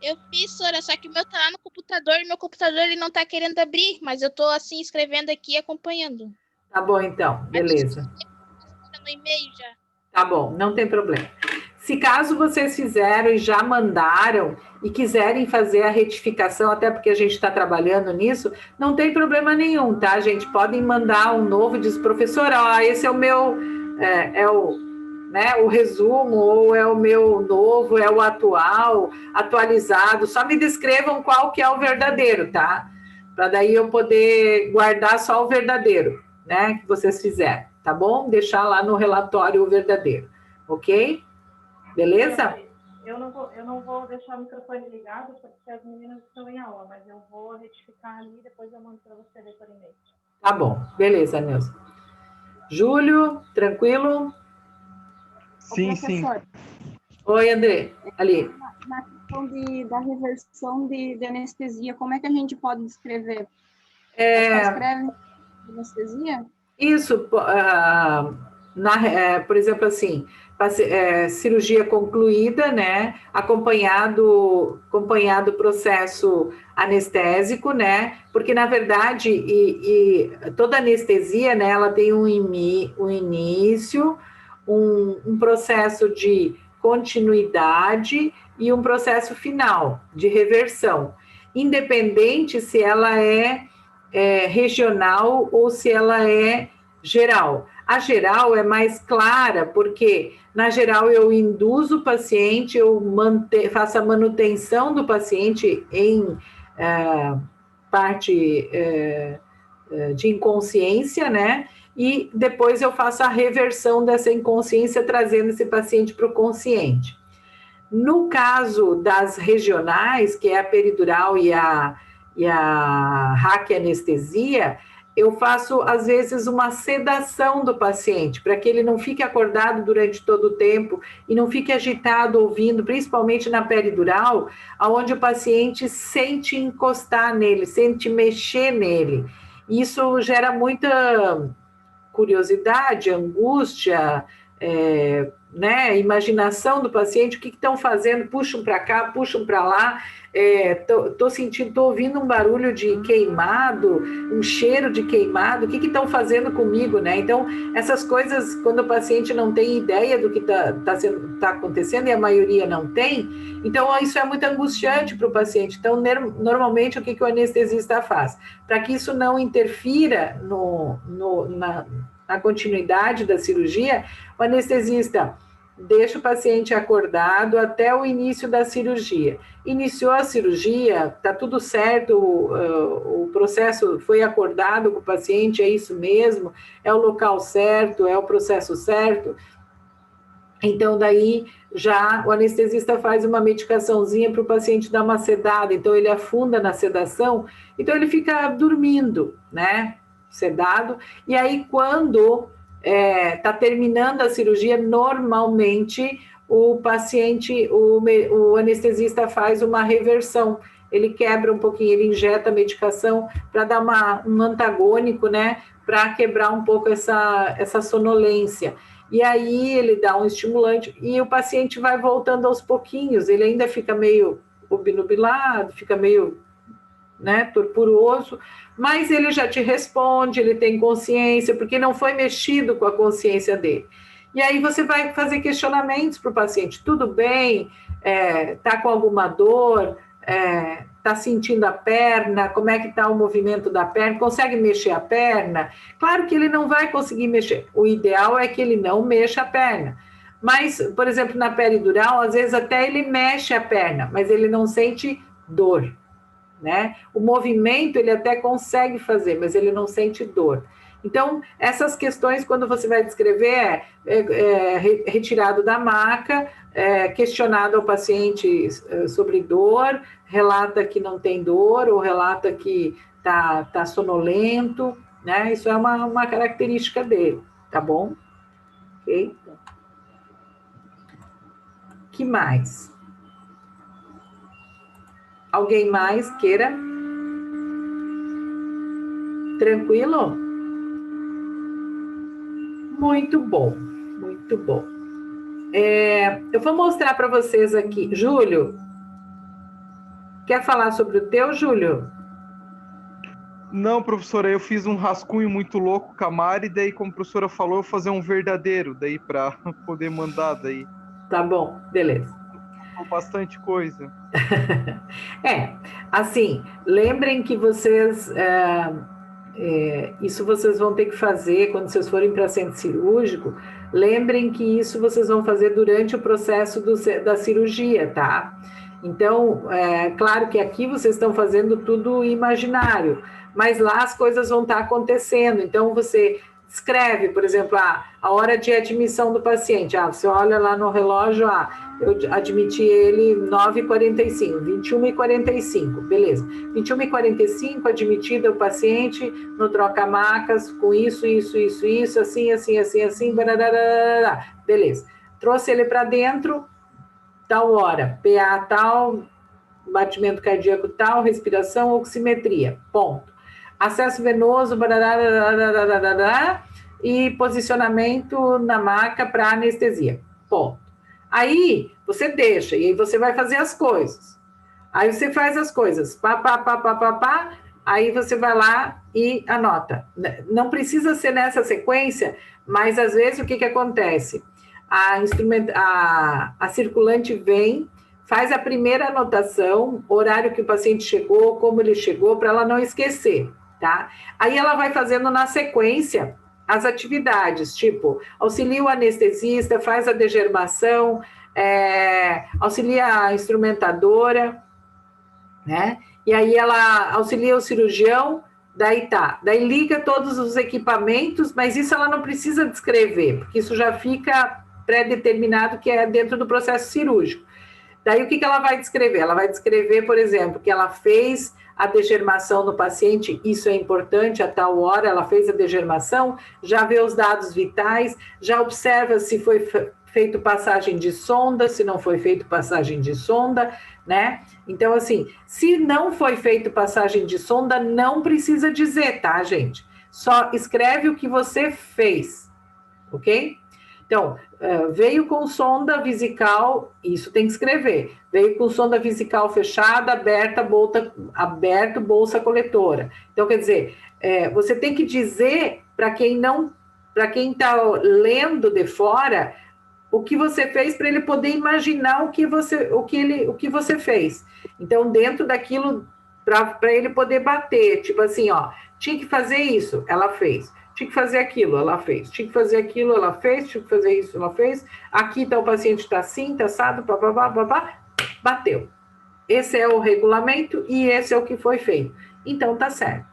Eu fiz, Sora, só que o meu tá lá no computador e meu computador ele não tá querendo abrir, mas eu tô assim escrevendo aqui e acompanhando. Tá bom, então, beleza. No e-mail já. Tá bom, não tem problema. Se caso vocês fizeram e já mandaram e quiserem fazer a retificação, até porque a gente está trabalhando nisso, não tem problema nenhum, tá, gente? Podem mandar um novo, diz professor, esse é o meu, o resumo, ou é o meu novo, é o atual, atualizado, só me descrevam qual que é o verdadeiro, tá? Para daí eu poder guardar só o verdadeiro, né, que vocês fizeram, tá bom? Deixar lá no relatório o verdadeiro, ok? Beleza? Eu não vou deixar o microfone ligado, porque as meninas estão em aula, mas eu vou retificar ali e depois eu mando para você ver por e-mail. Tá bom, beleza, Nilson. Júlio, tranquilo? Sim, sim. Oi, André, ali. Na questão da reversão de anestesia, como é que a gente pode descrever? Escreve anestesia? Isso, por exemplo, assim, cirurgia concluída, né, acompanhado processo anestésico, né, porque, na verdade, toda anestesia, né, ela tem um início, um processo de continuidade e um processo final, de reversão, independente se ela é regional ou se ela é geral. A geral é mais clara, porque na geral eu induzo o paciente, eu faço a manutenção do paciente em parte de inconsciência, né? E depois eu faço a reversão dessa inconsciência, trazendo esse paciente para o consciente. No caso das regionais, que é a peridural e a raquianestesia, eu faço, às vezes, uma sedação do paciente, para que ele não fique acordado durante todo o tempo e não fique agitado ouvindo, principalmente na peridural, onde o paciente sente encostar nele, sente mexer nele. Isso gera muita curiosidade, angústia, né, imaginação do paciente, o que estão fazendo, puxam para cá, puxam para lá, tô ouvindo um barulho de queimado, um cheiro de queimado, o que estão fazendo comigo, né? Então, essas coisas, quando o paciente não tem ideia do que tá acontecendo, e a maioria não tem, então isso é muito angustiante para o paciente. Então, normalmente, o que o anestesista faz? Para que isso não interfira na continuidade da cirurgia, o anestesista deixa o paciente acordado até o início da cirurgia. Iniciou a cirurgia, está tudo certo, o processo foi acordado com o paciente, é isso mesmo, é o local certo, é o processo certo. Então, daí, já o anestesista faz uma medicaçãozinha para o paciente dar uma sedada, então ele afunda na sedação, então ele fica dormindo, né, sedado, e aí quando está terminando a cirurgia, normalmente o paciente, o anestesista faz uma reversão, ele quebra um pouquinho, ele injeta a medicação para dar um antagônico, né, para quebrar um pouco essa sonolência. E aí ele dá um estimulante e o paciente vai voltando aos pouquinhos, ele ainda fica meio obnubilado, fica meio, né, torturoso, mas ele já te responde, ele tem consciência, porque não foi mexido com a consciência dele. E aí você vai fazer questionamentos para o paciente, tudo bem, tá com alguma dor, tá sentindo a perna, como é que tá o movimento da perna, consegue mexer a perna? Claro que ele não vai conseguir mexer, o ideal é que ele não mexa a perna, mas, por exemplo, na peridural, às vezes até ele mexe a perna, mas ele não sente dor, né? O movimento ele até consegue fazer, mas ele não sente dor. Então, essas questões, quando você vai descrever, retirado da maca, questionado ao paciente sobre dor, relata que não tem dor, ou relata que tá sonolento, né? Isso é uma característica dele, tá bom? Ok? Que mais? Alguém mais queira? Tranquilo? Muito bom, muito bom. Eu vou mostrar para vocês aqui. Júlio, quer falar sobre o teu, Júlio? Não, professora, eu fiz um rascunho muito louco com a Mari, daí, como a professora falou, eu vou fazer um verdadeiro, daí, para poder mandar, daí. Tá bom, beleza. Bastante coisa. Assim, lembrem que vocês... isso vocês vão ter que fazer quando vocês forem para centro cirúrgico. Lembrem que isso vocês vão fazer durante o processo da cirurgia, tá? Então, claro que aqui vocês estão fazendo tudo imaginário, mas lá as coisas vão estar acontecendo. Então, você escreve, por exemplo, a hora de admissão do paciente. Você olha lá no relógio, eu admiti ele 9h45, 21h45, beleza. 21h45, admitido o paciente no troca-macas, com isso, assim, barararara, beleza. Trouxe ele para dentro, tal hora, PA tal, batimento cardíaco tal, respiração, oximetria, ponto. Acesso venoso, e posicionamento na maca para anestesia, ponto. Aí, você deixa, e aí você vai fazer as coisas. Aí você faz as coisas, aí você vai lá e anota. Não precisa ser nessa sequência, mas às vezes o que acontece? A circulante vem, faz a primeira anotação, horário que o paciente chegou, como ele chegou, para ela não esquecer, tá? Aí ela vai fazendo na sequência as atividades, tipo, auxilia o anestesista, faz a degermação, auxilia a instrumentadora, né? E aí ela auxilia o cirurgião, daí liga todos os equipamentos, mas isso ela não precisa descrever, porque isso já fica pré-determinado que é dentro do processo cirúrgico. Daí o que ela vai descrever? Ela vai descrever, por exemplo, que ela fez a degermação no paciente, isso é importante, a tal hora ela fez a degermação, já vê os dados vitais, já observa se foi feito passagem de sonda, se não foi feito passagem de sonda, né? Então, assim, se não foi feito passagem de sonda, não precisa dizer, tá, gente? Só escreve o que você fez, ok? Então, veio com sonda vesical, isso tem que escrever. Veio com sonda vesical fechada, aberto, bolsa coletora. Então, quer dizer, você tem que dizer para quem está lendo de fora o que você fez para ele poder imaginar o que você fez. Então, dentro daquilo, para ele poder bater, tipo assim, ó, tinha que fazer isso, ela fez. Tinha que fazer aquilo, ela fez. Tinha que fazer aquilo, ela fez. Tinha que fazer isso, ela fez. Aqui tá o paciente está assim, está assado, bateu. Esse é o regulamento e esse é o que foi feito. Então, tá certo.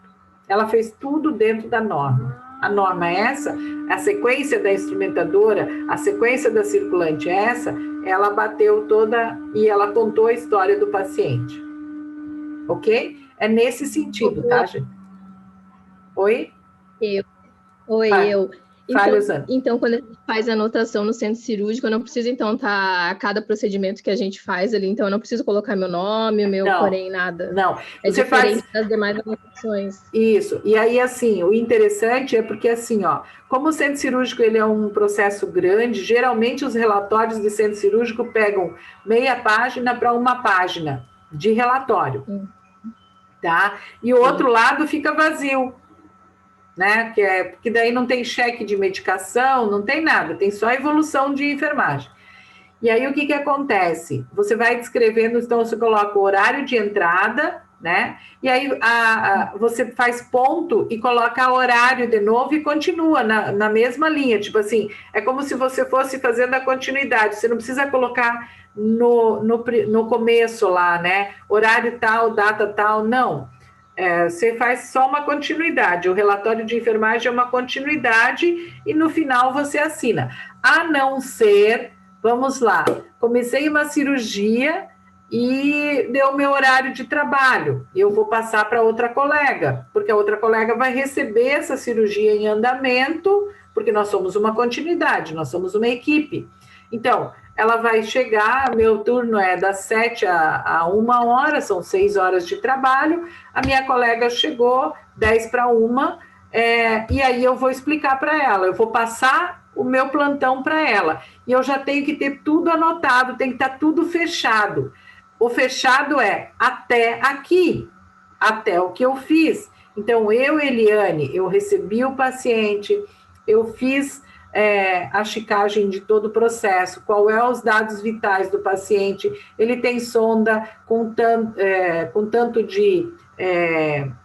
Ela fez tudo dentro da norma. A norma é essa, a sequência da instrumentadora, a sequência da circulante é essa, ela bateu toda e ela contou a história do paciente. Ok? É nesse sentido, tá, gente? Oi? Então, quando a gente faz a anotação no centro cirúrgico, eu não preciso, então, estar a cada procedimento que a gente faz ali, então eu não preciso colocar meu nome, porém, nada. Não, é você diferente das demais anotações. Isso, e aí, assim, o interessante é porque, assim, ó, como o centro cirúrgico ele é um processo grande, geralmente os relatórios de centro cirúrgico pegam meia página para uma página de relatório, tá? E o outro lado fica vazio, né? Porque daí não tem cheque de medicação, não tem nada, tem só evolução de enfermagem. E aí o que acontece? Você vai descrevendo, então você coloca o horário de entrada, né? E aí você faz ponto e coloca horário de novo e continua na mesma linha, tipo assim, é como se você fosse fazendo a continuidade, você não precisa colocar no começo lá, né? Horário tal, data tal, não. Você faz só uma continuidade, o relatório de enfermagem é uma continuidade e no final você assina. A não ser, vamos lá, comecei uma cirurgia e deu meu horário de trabalho, eu vou passar para outra colega, porque a outra colega vai receber essa cirurgia em andamento, porque nós somos uma continuidade, nós somos uma equipe. Então, ela vai chegar, meu turno é das 7 a 1h, são 6 horas de trabalho, a minha colega chegou 10 para 1, e aí eu vou explicar para ela, eu vou passar o meu plantão para ela, e eu já tenho que ter tudo anotado, tem que estar tudo fechado. O fechado é até aqui, até o que eu fiz. Então, Eliane, eu recebi o paciente, eu fiz a checagem de todo o processo, qual é os dados vitais do paciente, ele tem sonda com tanto de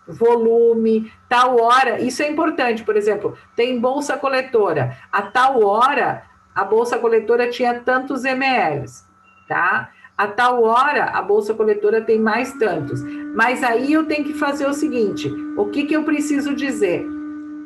volume, tal hora, isso é importante, por exemplo, tem bolsa coletora, a tal hora, a bolsa coletora tinha tantos ml, tá? A tal hora, a bolsa coletora tem mais tantos, mas aí eu tenho que fazer o seguinte, o que eu preciso dizer?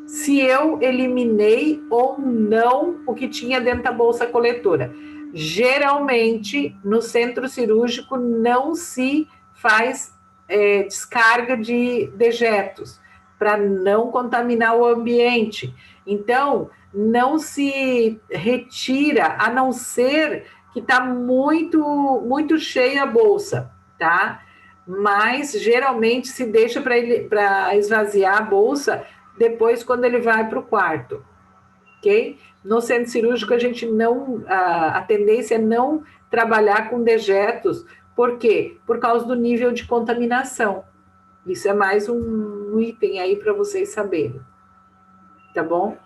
Se eu eliminei ou não o que tinha dentro da bolsa coletora. Geralmente, no centro cirúrgico, não se faz descarga de dejetos, para não contaminar o ambiente. Então, não se retira, a não ser que está muito, muito cheia a bolsa, tá? Mas, geralmente, se deixa para esvaziar a bolsa depois quando ele vai para o quarto, ok? No centro cirúrgico a gente não, a tendência é não trabalhar com dejetos, por quê? Por causa do nível de contaminação. Isso é mais um item aí para vocês saberem, tá bom?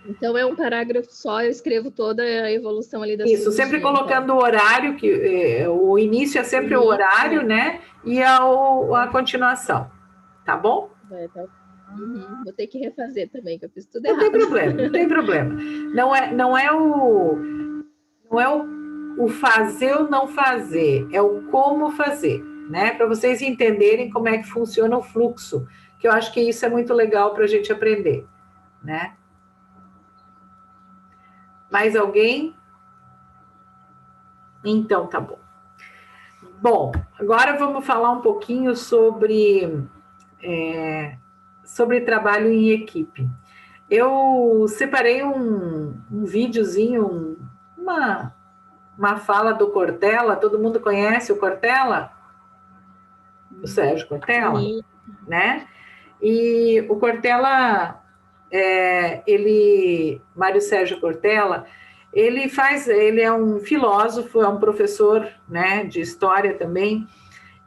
Então é um parágrafo só, eu escrevo toda a evolução ali da Isso, sempre colocando o horário, que o início é sempre o horário, né? E a continuação. Tá bom? Vou ter que refazer também, que eu fiz tudo errado. Não tem problema. Não é o fazer ou não fazer, é o como fazer, né? Para vocês entenderem como é que funciona o fluxo, que eu acho que isso é muito legal para a gente aprender, né? Mais alguém? Então, tá bom. Bom, agora vamos falar um pouquinho sobre trabalho em equipe. Eu separei um videozinho, uma fala do Cortella. Todo mundo conhece o Cortella? O Sérgio Cortella, né? E o Cortella Mário Sérgio Cortella, ele é um filósofo, é um professor, né, de história também,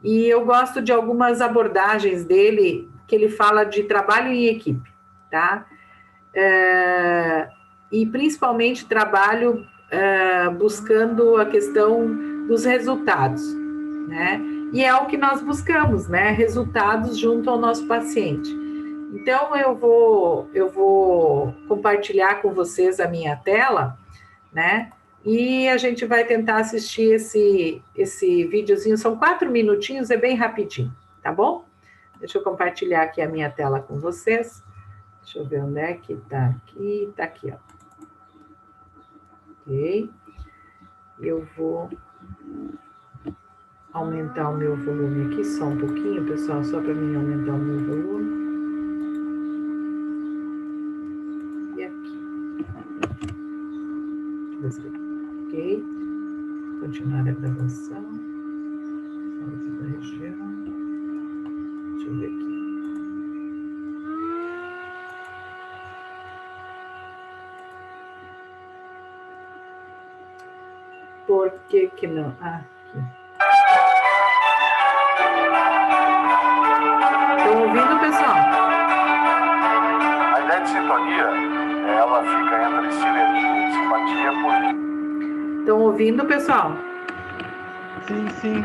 e eu gosto de algumas abordagens dele, que ele fala de trabalho em equipe, tá? E principalmente trabalho buscando a questão dos resultados, né? E é o que nós buscamos, né? Resultados junto ao nosso paciente. Então, eu vou compartilhar com vocês a minha tela, né? E a gente vai tentar assistir esse videozinho. São 4 minutinhos, é bem rapidinho, tá bom? Deixa eu compartilhar aqui a minha tela com vocês. Deixa eu ver onde é que tá aqui. Tá aqui, ó. Ok. Eu vou aumentar o meu volume aqui só um pouquinho, pessoal, só para mim aumentar o meu volume. E aqui. Deixa eu ver. Ok. Continuar a gravação. Pausa da região. Deixa eu ver aqui. Por que não? Ah, aqui. Estão ouvindo, pessoal? A ideia de sintonia, ela fica entre sinergia e simpatia porque... Estão ouvindo, pessoal? Sim.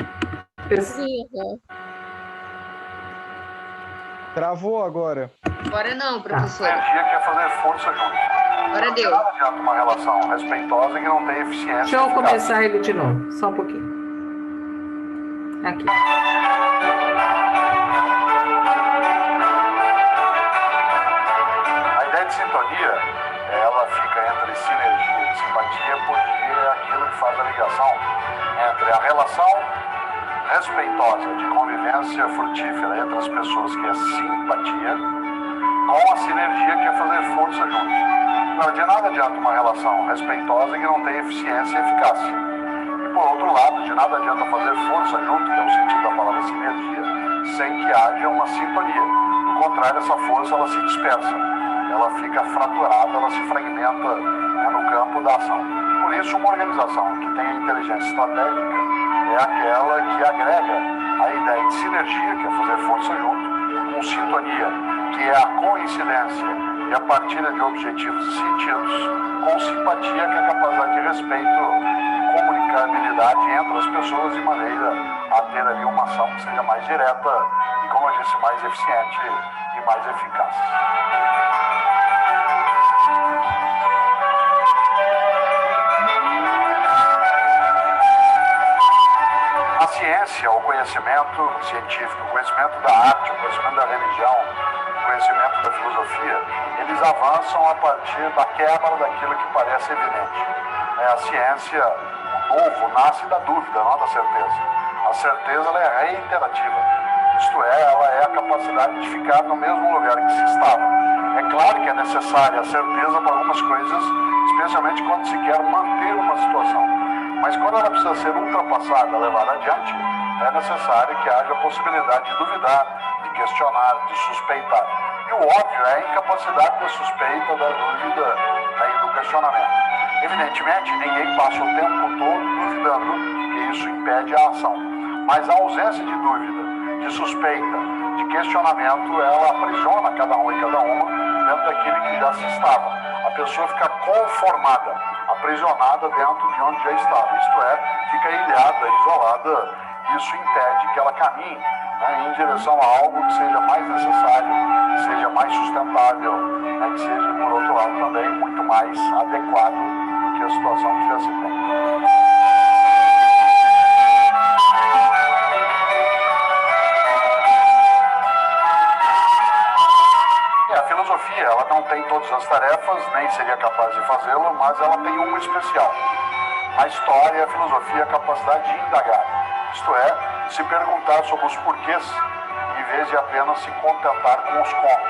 Travou agora. Agora não, professor. Sinergia quer fazer força junto. Agora deu. Não adianta uma relação respeitosa que não tem eficiência. Deixa eu começar ele de novo, só um pouquinho. Aqui. A ideia de sintonia, ela fica entre sinergia e simpatia porque é aquilo que faz a ligação entre a relação respeitosa de convivência frutífera entre as pessoas, que é simpatia, com a sinergia, que é fazer força junto. Não, de nada adianta uma relação respeitosa que não tem eficiência e eficácia. E por outro lado, de nada adianta fazer força junto, que é o sentido da palavra sinergia, sem que haja uma sintonia. Do contrário, essa força ela se dispersa, ela fica fraturada, ela se fragmenta no campo da ação. Por isso, uma organização que tem a inteligência estratégica é aquela que agrega a ideia de sinergia, que é fazer força junto, com sintonia, que é a coincidência e a partilha de objetivos e sentidos, com simpatia, que é a capacidade de respeito e comunicabilidade entre as pessoas, de maneira a ter ali uma ação que seja mais direta e, como eu disse, mais eficiente e mais eficaz. A ciência, o conhecimento científico, o conhecimento da arte, o conhecimento da religião, o conhecimento da filosofia, eles avançam a partir da quebra daquilo que parece evidente. A ciência, o novo, nasce da dúvida, não da certeza. A certeza ela é reiterativa, isto é, ela é a capacidade de ficar no mesmo lugar que se estava. É claro que é necessária a certeza para algumas coisas, especialmente quando se quer manter uma situação. Mas quando ela precisa ser ultrapassada, levada adiante, é necessário que haja a possibilidade de duvidar, de questionar, de suspeitar. E o óbvio é a incapacidade da suspeita, da dúvida e do questionamento. Evidentemente, ninguém passa o tempo todo duvidando, porque isso impede a ação. Mas a ausência de dúvida, de suspeita, de questionamento, ela aprisiona cada um e cada uma dentro daquilo que já se estava. A pessoa fica conformada, aprisionada dentro de onde já estava. Isto é, fica ilhada, isolada. Isso impede que ela caminhe em direção a algo que seja mais necessário, que seja mais sustentável, que seja, por outro lado, também muito mais adequado do que a situação que já se tem. A filosofia, ela não tem todas as tarefas, nem seria capaz de fazê-la, mas ela tem uma especial. A história, a filosofia, a capacidade de indagar. Isto é, se perguntar sobre os porquês, em vez de apenas se contentar com os como.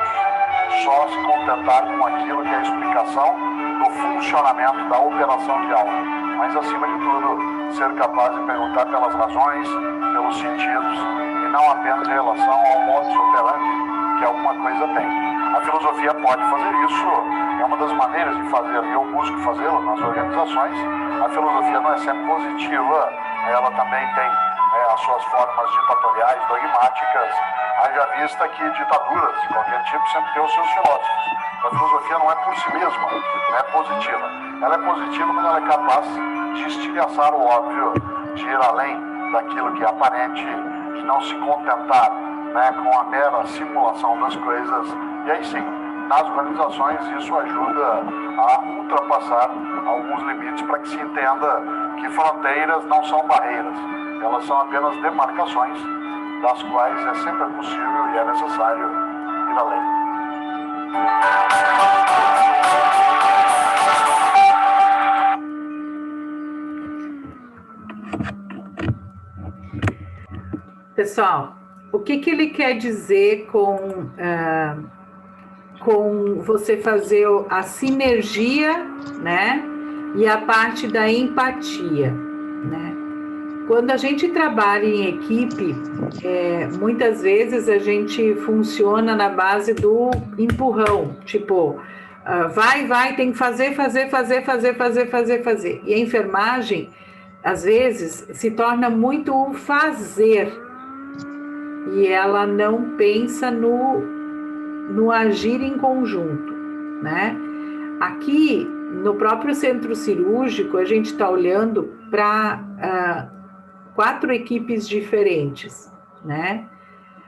Só se contentar com aquilo que é a explicação do funcionamento, da operação de algo. Mas, acima de tudo, ser capaz de perguntar pelas razões, pelos sentidos, e não apenas em relação ao modus operandi que alguma coisa tem. A filosofia pode fazer isso, é uma das maneiras de fazer, e eu busco fazê-lo nas organizações. A filosofia não é sempre positiva, ela também tem as suas formas ditatoriais, dogmáticas, haja vista que ditaduras de qualquer tipo sempre tem os seus filósofos. A filosofia não é por si mesma, não é positiva. Ela é positiva quando ela é capaz de estilhaçar o óbvio, de ir além daquilo que é aparente, de não se contentar, né, com a mera simulação das coisas. E aí sim, nas organizações isso ajuda a ultrapassar alguns limites para que se entenda que fronteiras não são barreiras, elas são apenas demarcações das quais é sempre possível e é necessário ir além. Pessoal, o que ele quer dizer com você fazer a sinergia, né? E a parte da empatia, né? Quando a gente trabalha em equipe, muitas vezes a gente funciona na base do empurrão, tipo, vai, tem que fazer. E a enfermagem, às vezes, se torna muito um fazer, e ela não pensa no agir em conjunto, né? Aqui, no próprio centro cirúrgico, a gente está olhando para 4 equipes diferentes, né?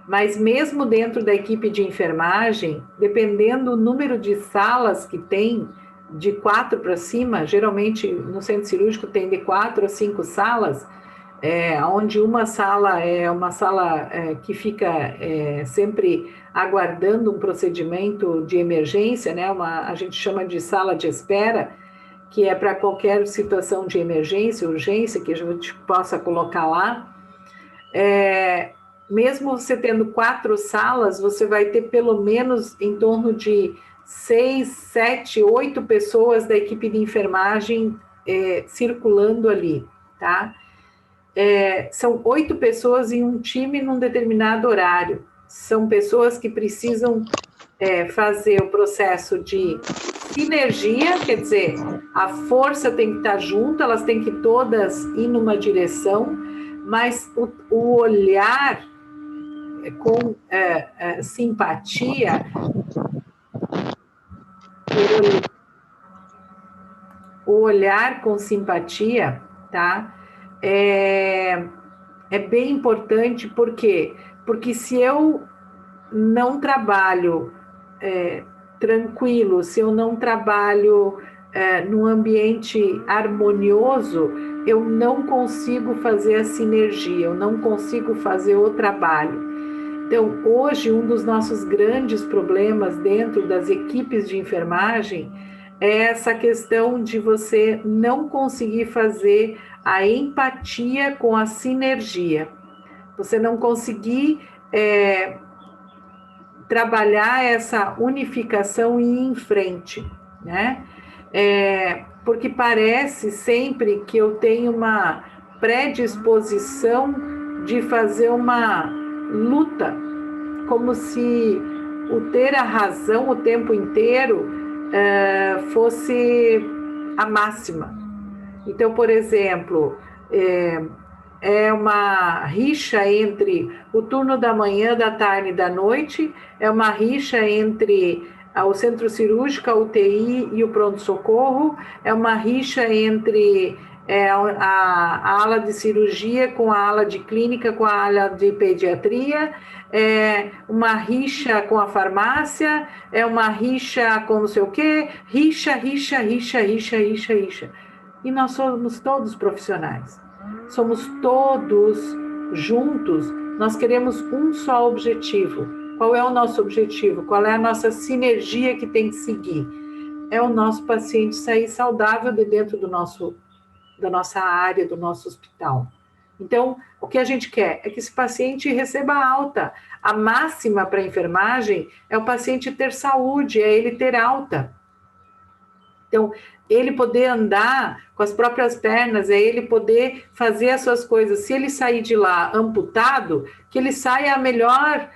Mas mesmo dentro da equipe de enfermagem, dependendo do número de salas que tem, de 4 para cima, geralmente no centro cirúrgico tem de 4 a 5 salas, onde uma sala é uma sala que fica sempre aguardando um procedimento de emergência, né? A gente chama de sala de espera, que é para qualquer situação de emergência, urgência, que a gente possa colocar lá. Mesmo você tendo 4 salas, você vai ter pelo menos em torno de 6, 7, 8 pessoas da equipe de enfermagem circulando ali, tá? São 8 pessoas em um time num determinado horário. São pessoas que precisam fazer o processo de sinergia, quer dizer, a força tem que estar junto, elas têm que todas ir numa direção, mas o olhar com simpatia, o olhar com simpatia, tá? É bem importante, por quê? Porque se eu não trabalho tranquilo, se eu não trabalho num ambiente harmonioso, eu não consigo fazer a sinergia, eu não consigo fazer o trabalho. Então, hoje, um dos nossos grandes problemas dentro das equipes de enfermagem é essa questão de você não conseguir fazer a empatia com a sinergia. Você não conseguir trabalhar essa unificação e ir em frente, né? Porque parece sempre que eu tenho uma predisposição de fazer uma luta, como se o ter a razão o tempo inteiro fosse a máxima. Então, por exemplo, é uma rixa entre o turno da manhã, da tarde e da noite, é uma rixa entre o centro cirúrgico, a UTI e o pronto-socorro, é uma rixa entre a ala de cirurgia com a ala de clínica, com a ala de pediatria, uma rixa com a farmácia, uma rixa com não sei o quê, rixa. E nós somos todos profissionais. Somos todos juntos, nós queremos um só objetivo. Qual é o nosso objetivo? Qual é a nossa sinergia que tem que seguir? É o nosso paciente sair saudável de dentro da nossa área, do nosso hospital. Então, o que a gente quer é que esse paciente receba alta. A máxima para a enfermagem é o paciente ter saúde, é ele ter alta. Então, ele poder andar com as próprias pernas, é ele poder fazer as suas coisas. Se ele sair de lá amputado, que ele saia melhor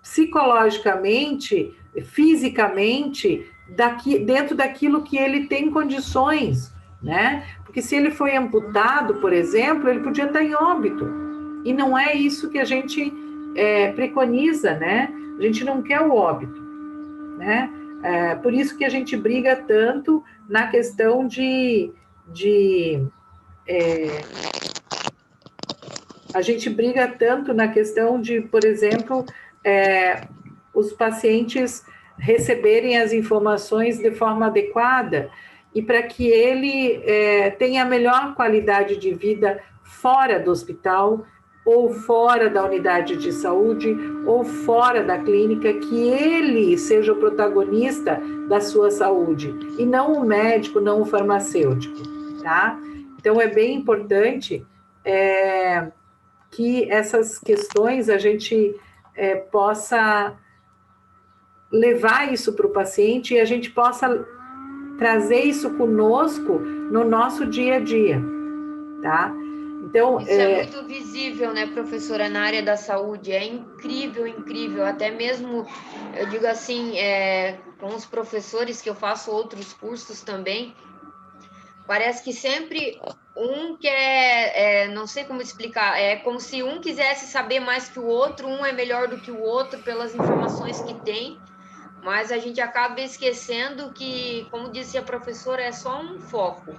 psicologicamente, fisicamente dentro daquilo que ele tem condições, né? Porque se ele foi amputado, por exemplo, ele podia estar em óbito. E não é isso que a gente preconiza, né? A gente não quer o óbito, né? Por isso que a gente briga tanto na questão a gente briga tanto na questão de, por exemplo, os pacientes receberem as informações de forma adequada e para que ele tenha a melhor qualidade de vida fora do hospital ou fora da unidade de saúde ou fora da clínica, que ele seja o protagonista da sua saúde e não o médico, não o farmacêutico, tá? Então é bem importante que essas questões a gente possa levar isso para o paciente e a gente possa trazer isso conosco no nosso dia a dia, tá? Então, isso é muito visível, né, professora, na área da saúde, é incrível, incrível, até mesmo, eu digo assim, com os professores que eu faço outros cursos também, parece que sempre um quer, não sei como explicar, é como se um quisesse saber mais que o outro, um é melhor do que o outro pelas informações que tem, mas a gente acaba esquecendo que, como disse a professora, é só um foco,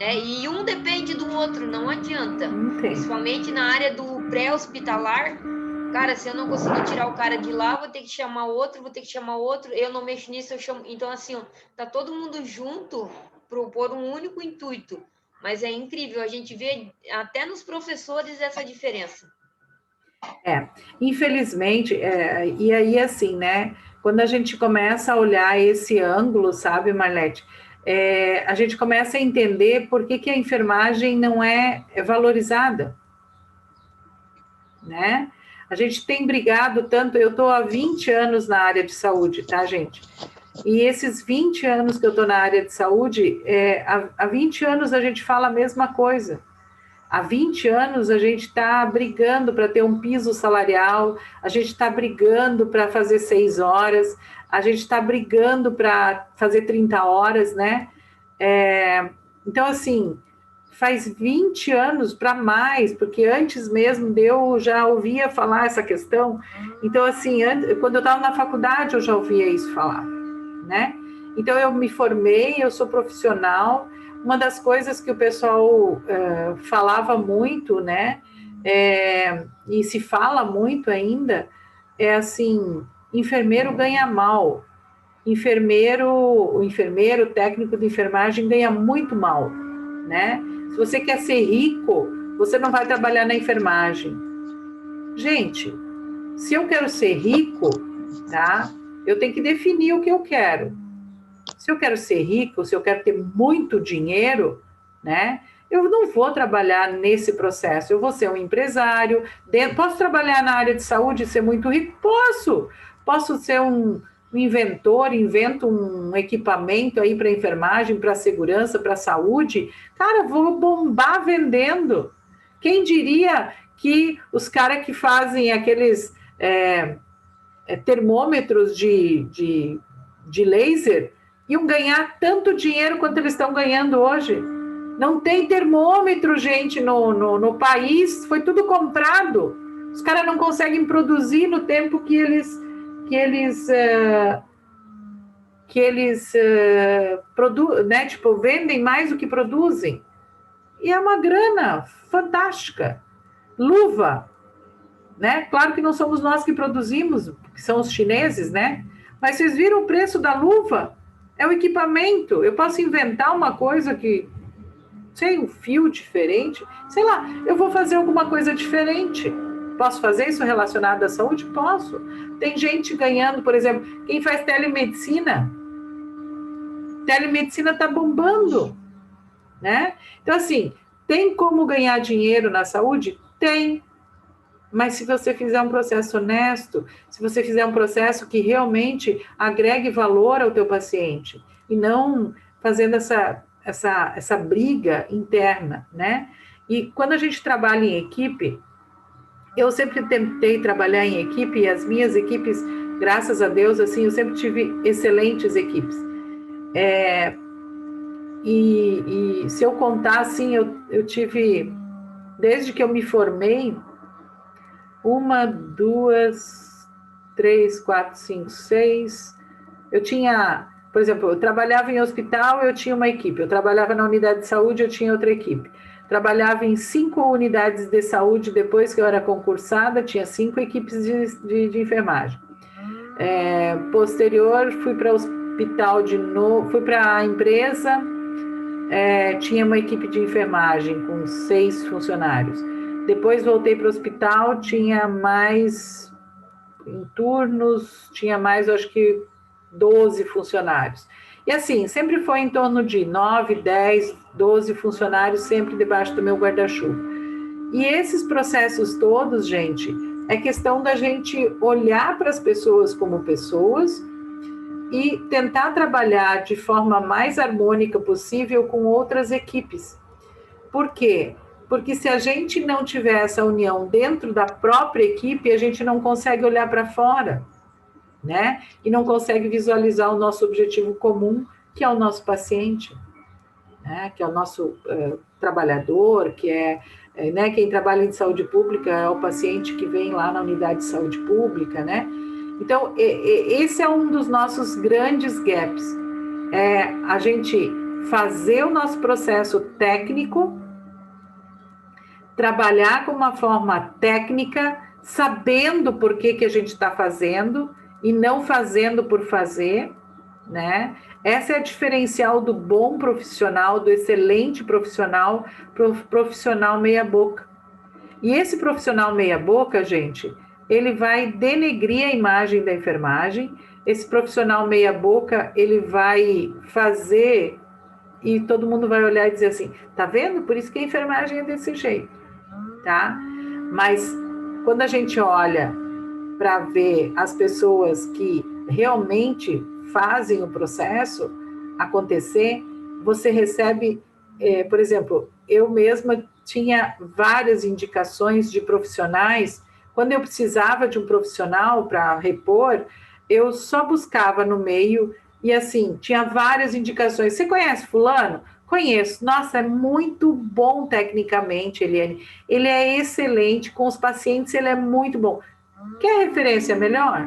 né? E um depende do outro, não adianta. Principalmente na área do pré-hospitalar, cara, se eu não conseguir tirar o cara de lá, vou ter que chamar outro, eu não mexo nisso, eu chamo... Então, assim, ó, tá todo mundo junto por um único intuito, mas é incrível, a gente vê até nos professores essa diferença. Infelizmente, e aí assim, né, quando a gente começa a olhar esse ângulo, sabe, Marlete, a gente começa a entender por que a enfermagem não é valorizada, né? A gente tem brigado tanto, eu estou há 20 anos na área de saúde, tá, gente? E esses 20 anos que eu estou na área de saúde, há 20 anos a gente fala a mesma coisa. Há 20 anos a gente está brigando para ter um piso salarial, a gente está brigando para fazer 6 horas, a gente está brigando para fazer 30 horas, né? Então, assim, faz 20 anos para mais, porque antes mesmo eu já ouvia falar essa questão. Então, assim, quando eu estava na faculdade eu já ouvia isso falar, né? Então, eu me formei, eu sou profissional. Uma das coisas que o pessoal falava muito, né, e se fala muito ainda, é assim, enfermeiro ganha mal. O enfermeiro, técnico de enfermagem ganha muito mal, né? Se você quer ser rico, você não vai trabalhar na enfermagem. Gente, se eu quero ser rico, tá? Eu tenho que definir o que eu quero. Se eu quero ser rico, se eu quero ter muito dinheiro, né? Eu não vou trabalhar nesse processo. Eu vou ser um empresário. Posso trabalhar na área de saúde e ser muito rico? Posso. Posso ser um inventor, invento um equipamento aí para enfermagem, para segurança, para saúde. Cara, vou bombar vendendo. Quem diria que os caras que fazem aqueles termômetros de laser iam ganhar tanto dinheiro quanto eles estão ganhando hoje? Não tem termômetro, gente, no país, foi tudo comprado. Os caras não conseguem produzir no tempo que eles né, tipo, vendem mais do que produzem. E é uma grana fantástica. Luva, né? Claro que não somos nós que produzimos, que são os chineses, né? Mas vocês viram o preço da luva? É o equipamento. Eu posso inventar uma coisa que, sei, um fio diferente, sei lá, eu vou fazer alguma coisa diferente. Posso fazer isso relacionado à saúde? Posso. Tem gente ganhando, por exemplo, quem faz telemedicina está bombando, né? Então, assim, tem como ganhar dinheiro na saúde? Tem. Mas se você fizer um processo honesto, se você fizer um processo que realmente agregue valor ao teu paciente, e não fazendo essa briga interna, né? E quando a gente trabalha em equipe, eu sempre tentei trabalhar em equipe, e as minhas equipes graças a Deus, assim, eu sempre tive excelentes equipes. E se eu contar, assim, eu tive, desde que eu me formei, 1, 2, 3, 4, 5, 6. Eu tinha, por exemplo, eu trabalhava em hospital, eu tinha uma equipe. Eu trabalhava na unidade de saúde, eu tinha outra equipe. Trabalhava em 5 unidades de saúde, depois que eu era concursada, tinha 5 equipes de enfermagem. Posterior, fui para o hospital de novo, fui para a empresa, tinha uma equipe de enfermagem com 6 funcionários. Depois voltei para o hospital, tinha mais, em turnos, tinha mais, acho que 12 funcionários. E assim, sempre foi em torno de 9, 10, 12 funcionários, sempre debaixo do meu guarda-chuva. E esses processos todos, gente, é questão da gente olhar para as pessoas como pessoas e tentar trabalhar de forma mais harmônica possível com outras equipes. Por quê? Porque se a gente não tiver essa união dentro da própria equipe, a gente não consegue olhar para fora, né? E não consegue visualizar o nosso objetivo comum, que é o nosso paciente, né? Que é o nosso trabalhador, que né? Quem trabalha em saúde pública é o paciente que vem lá na unidade de saúde pública, né? Então, esse é um dos nossos grandes gaps, a gente fazer o nosso processo técnico, trabalhar com uma forma técnica, sabendo por que a gente está fazendo e não fazendo por fazer, né? Essa é a diferencial do bom profissional, do excelente profissional, profissional meia boca. E esse profissional meia boca, gente, ele vai denegrir a imagem da enfermagem. Esse profissional meia boca, ele vai fazer e todo mundo vai olhar e dizer assim, tá vendo? Por isso que a enfermagem é desse jeito, tá? Mas quando a gente olha para ver as pessoas que realmente fazem o processo acontecer, você recebe, por exemplo, eu mesma tinha várias indicações de profissionais. Quando eu precisava de um profissional para repor, eu só buscava no meio e assim, tinha várias indicações. Você conhece fulano? Conheço. Nossa, é muito bom tecnicamente, Eliane. Ele é excelente com os pacientes, ele é muito bom. Quer referência melhor?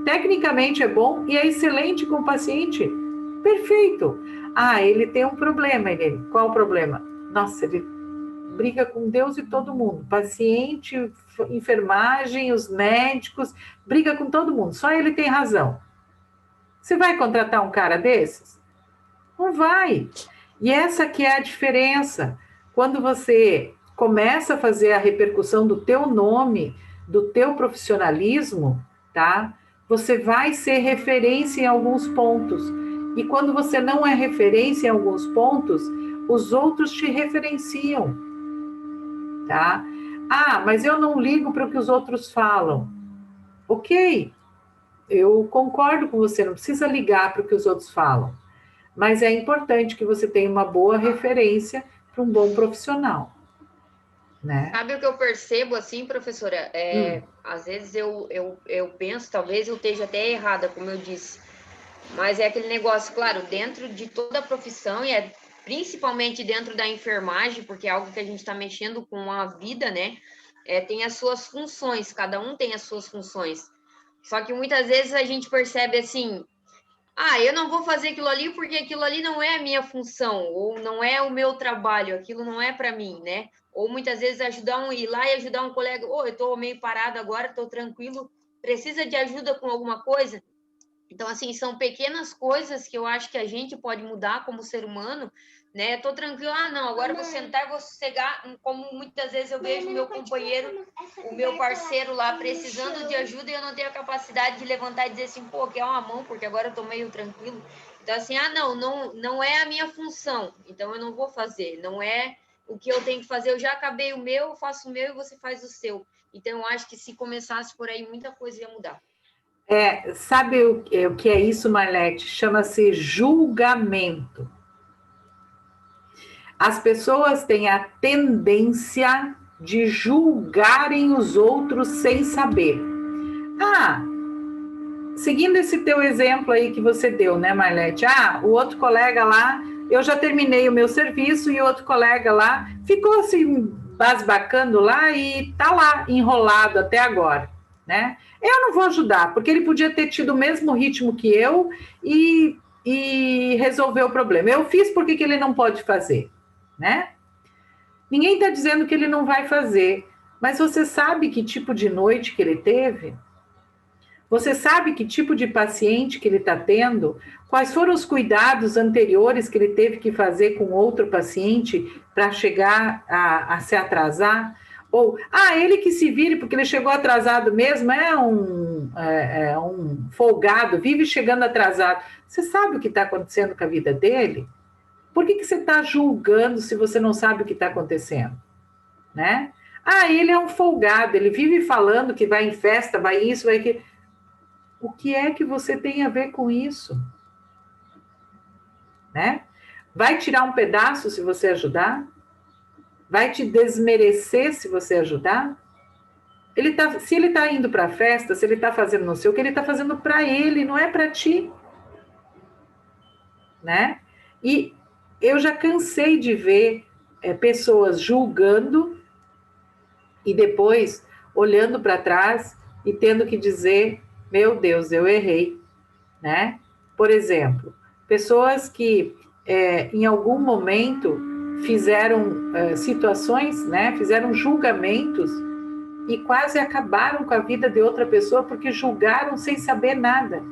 Tecnicamente é bom e é excelente com o paciente. Perfeito. Ah, ele tem um problema, Eliane. Qual o problema? Nossa, ele briga com Deus e todo mundo. Paciente, enfermagem, os médicos, briga com todo mundo. Só ele tem razão. Você vai contratar um cara desses? Não vai. E essa que é a diferença. Quando você começa a fazer a repercussão do teu nome, do teu profissionalismo, tá? Você vai ser referência em alguns pontos. E quando você não é referência em alguns pontos, os outros te referenciam, tá? Ah, mas eu não ligo para o que os outros falam. Ok, eu concordo com você, não precisa ligar para o que os outros falam. Mas é importante que você tenha uma boa referência para um bom profissional, né? Sabe o que eu percebo, assim, professora? Às vezes eu penso, talvez eu esteja até errada, como eu disse, mas é aquele negócio, claro, dentro de toda a profissão, e principalmente dentro da enfermagem, porque é algo que a gente está mexendo com a vida, né? Tem as suas funções, cada um tem as suas funções. Só que muitas vezes a gente percebe assim, eu não vou fazer aquilo ali porque aquilo ali não é a minha função, ou não é o meu trabalho, aquilo não é para mim, né? Ou muitas vezes ir lá e ajudar um colega, eu estou meio parado agora, estou tranquilo, precisa de ajuda com alguma coisa? Então, assim, são pequenas coisas que eu acho que a gente pode mudar como ser humano, né? Estou tranquilo, não, agora eu vou sentar e vou sossegar, como muitas vezes eu vejo meu companheiro, o meu parceiro lá precisando de ajuda e eu não tenho a capacidade de levantar e dizer assim, quer uma mão, porque agora eu estou meio tranquilo. Então, assim, não é a minha função, então eu não vou fazer, não é o que eu tenho que fazer, eu já acabei o meu, eu faço o meu e você faz o seu. Então, eu acho que se começasse por aí, muita coisa ia mudar. Sabe o que é isso, Marlete? Chama-se julgamento. As pessoas têm a tendência de julgarem os outros sem saber. seguindo esse teu exemplo aí que você deu, né, Marlete? O outro colega lá, eu já terminei o meu serviço e o outro colega lá ficou assim, basbacando lá e tá lá, enrolado até agora, né? Eu não vou ajudar, porque ele podia ter tido o mesmo ritmo que eu e resolver o problema. Eu fiz, por que ele não pode fazer, né? Ninguém está dizendo que ele não vai fazer, mas você sabe que tipo de noite que ele teve? Você sabe que tipo de paciente que ele está tendo? Quais foram os cuidados anteriores que ele teve que fazer com outro paciente para chegar a se atrasar? Ou, ele que se vire porque ele chegou atrasado mesmo, é um folgado, vive chegando atrasado. Você sabe o que está acontecendo com a vida dele? Por que você está julgando se você não sabe o que está acontecendo? Né? Ele é um folgado, ele vive falando que vai em festa, vai isso, vai aquilo. O que é que você tem a ver com isso? Né? Vai tirar um pedaço se você ajudar? Vai te desmerecer se você ajudar? Se ele está indo para a festa, se ele está fazendo não sei o que, ele está fazendo para ele, não é para ti. Né? E eu já cansei de ver pessoas julgando e depois olhando para trás e tendo que dizer, meu Deus, eu errei, né? Por exemplo, pessoas que em algum momento fizeram situações, né? Fizeram julgamentos e quase acabaram com a vida de outra pessoa porque julgaram sem saber nada.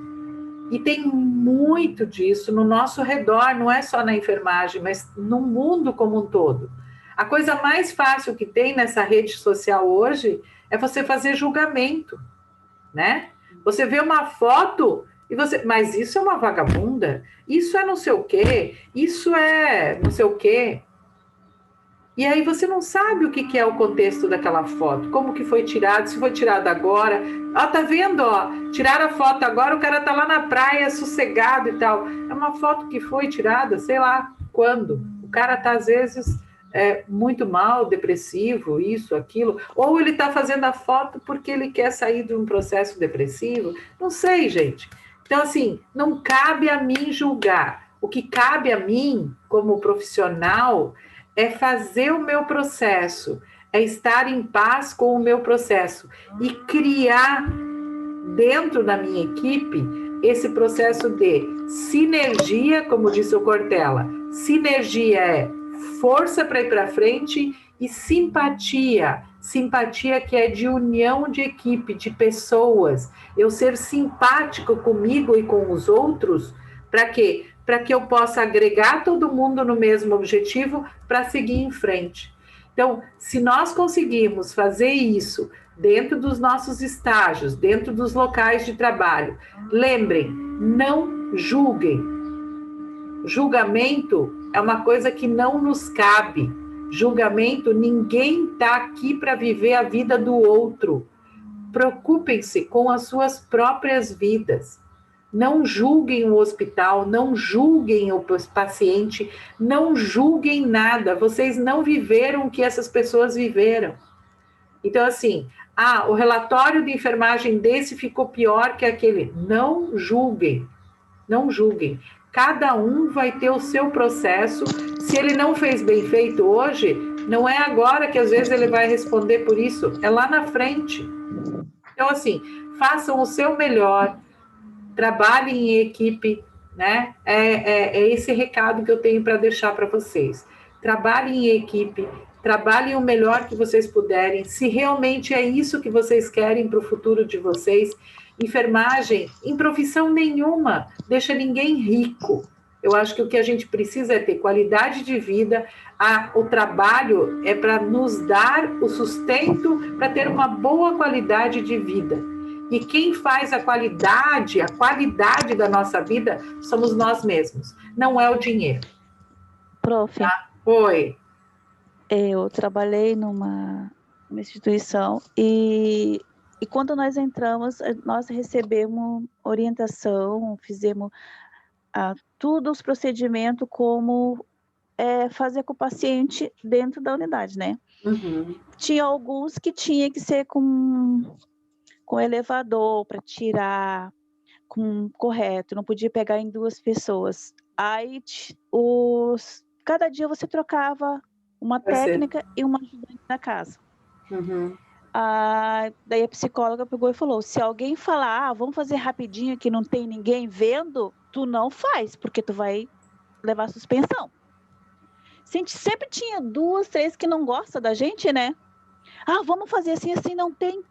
E tem muito disso no nosso redor, não é só na enfermagem, mas no mundo como um todo. A coisa mais fácil que tem nessa rede social hoje é você fazer julgamento, né? Você vê uma foto e mas isso é uma vagabunda, isso é não sei o quê, isso é não sei o quê. E aí você não sabe o que é o contexto daquela foto, como que foi tirado, se foi tirado agora. Tá vendo, tiraram a foto agora, o cara tá lá na praia, sossegado e tal. É uma foto que foi tirada, sei lá quando. O cara tá, às vezes, muito mal, depressivo, isso, aquilo. Ou ele tá fazendo a foto porque ele quer sair de um processo depressivo. Não sei, gente. Então, assim, não cabe a mim julgar. O que cabe a mim, como profissional, é fazer o meu processo, é estar em paz com o meu processo e criar dentro da minha equipe esse processo de sinergia, como disse o Cortella. Sinergia é força para ir para frente e simpatia. Simpatia que é de união de equipe, de pessoas. Eu ser simpático comigo e com os outros, para quê? Para que eu possa agregar todo mundo no mesmo objetivo para seguir em frente. Então, se nós conseguirmos fazer isso dentro dos nossos estágios, dentro dos locais de trabalho, lembrem, não julguem. Julgamento é uma coisa que não nos cabe. Julgamento, ninguém está aqui para viver a vida do outro. Preocupem-se com as suas próprias vidas. Não julguem o hospital, não julguem o paciente, não julguem nada. Vocês não viveram o que essas pessoas viveram. Então, assim, o relatório de enfermagem desse ficou pior que aquele. Não julguem, não julguem. Cada um vai ter o seu processo. Se ele não fez bem feito hoje, não é agora que às vezes ele vai responder por isso, é lá na frente. Então, assim, façam o seu melhor. Trabalhem em equipe, né? É esse recado que eu tenho para deixar para vocês. Trabalhem em equipe, trabalhem o melhor que vocês puderem, se realmente é isso que vocês querem para o futuro de vocês. Enfermagem, em profissão nenhuma, deixa ninguém rico. Eu acho que o que a gente precisa é ter qualidade de vida, o trabalho é para nos dar o sustento para ter uma boa qualidade de vida. E quem faz a qualidade da nossa vida somos nós mesmos, não é o dinheiro. Prof. Tá? Oi. Eu trabalhei numa instituição e quando nós entramos, nós recebemos orientação, fizemos todos os procedimentos como fazer com o paciente dentro da unidade, né? Uhum. Tinha alguns que tinha que ser com elevador para tirar correto, não podia pegar em 2 pessoas. Aí cada dia você trocava uma técnica e uma ajudante da casa. Daí a psicóloga pegou e falou, se alguém falar, vamos fazer rapidinho que não tem ninguém vendo, tu não faz, porque tu vai levar suspensão. A gente sempre tinha 2, 3 que não gostam da gente, né? Vamos fazer assim, assim não tem.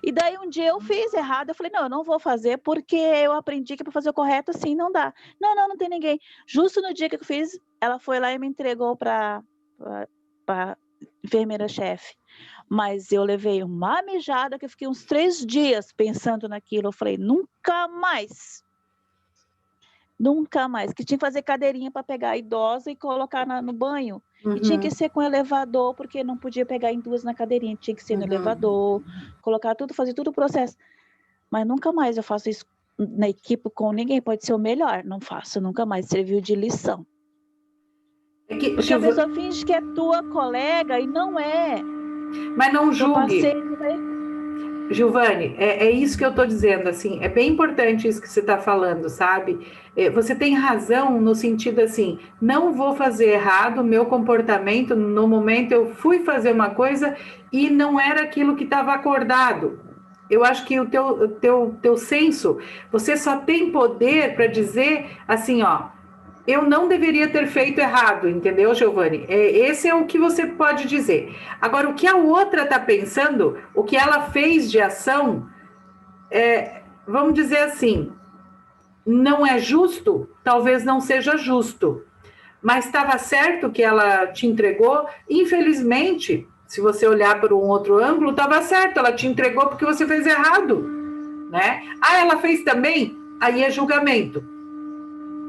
E daí um dia eu fiz errado, eu falei, não, eu não vou fazer porque eu aprendi que para fazer o correto assim não dá. Não tem ninguém. Justo no dia que eu fiz, ela foi lá e me entregou para enfermeira-chefe. Mas eu levei uma mijada que eu fiquei uns 3 dias pensando naquilo. Eu falei, nunca mais. Que tinha que fazer cadeirinha para pegar a idosa e colocar no banho. E tinha que ser com elevador, porque não podia pegar em 2 na cadeirinha, tinha que ser no elevador, colocar tudo, fazer tudo o processo. Mas nunca mais eu faço isso na equipe com ninguém, pode ser o melhor, não faço, nunca mais, serviu de lição. Porque a pessoa finge que é tua colega e não é. Mas não julgue. Giovani, é isso que eu estou dizendo, assim, é bem importante isso que você está falando, sabe? Você tem razão no sentido assim, não vou fazer errado, meu comportamento, no momento eu fui fazer uma coisa e não era aquilo que estava acordado. Eu acho que o teu senso, você só tem poder para dizer assim, ó, eu não deveria ter feito errado, entendeu, Giovani? Esse é o que você pode dizer. Agora, o que a outra está pensando, o que ela fez de ação, vamos dizer assim, não é justo? Talvez não seja justo. Mas estava certo que ela te entregou? Infelizmente, se você olhar por um outro ângulo, estava certo, ela te entregou porque você fez errado, né? Ela fez também? Aí é julgamento.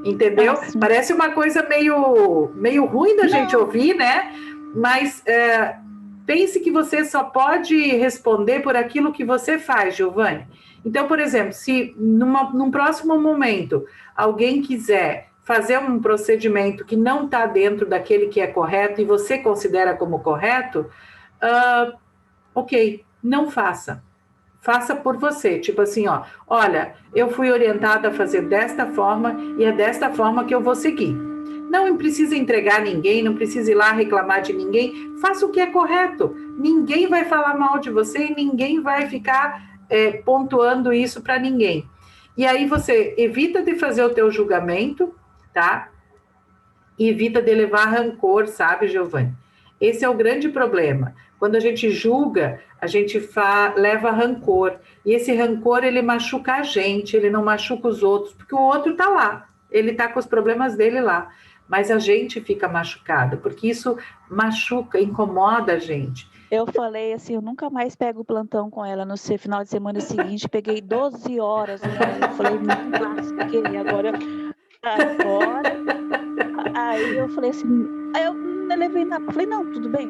Entendeu? Parece uma coisa meio ruim da gente ouvir, né? Mas pense que você só pode responder por aquilo que você faz, Giovani. Então, por exemplo, se num próximo momento alguém quiser fazer um procedimento que não está dentro daquele que é correto e você considera como correto, ok, não faça. Faça por você, tipo assim, ó, olha, eu fui orientada a fazer desta forma e é desta forma que eu vou seguir. Não precisa entregar ninguém, não precisa ir lá reclamar de ninguém, faça o que é correto. Ninguém vai falar mal de você e ninguém vai ficar pontuando isso para ninguém. E aí você evita de fazer o teu julgamento, tá? E evita de levar rancor, sabe, Giovani? Esse é o grande problema. Quando a gente julga, a gente leva rancor. E esse rancor, ele machuca a gente, ele não machuca os outros, porque o outro está lá, ele está com os problemas dele lá. Mas a gente fica machucada, porque isso machuca, incomoda a gente. Eu falei assim, eu nunca mais pego o plantão com ela no final de semana seguinte, peguei 12 horas com ela. Eu falei, não lasquei, agora. Aí eu falei assim, aí eu não levei nada. Falei, não, tudo bem.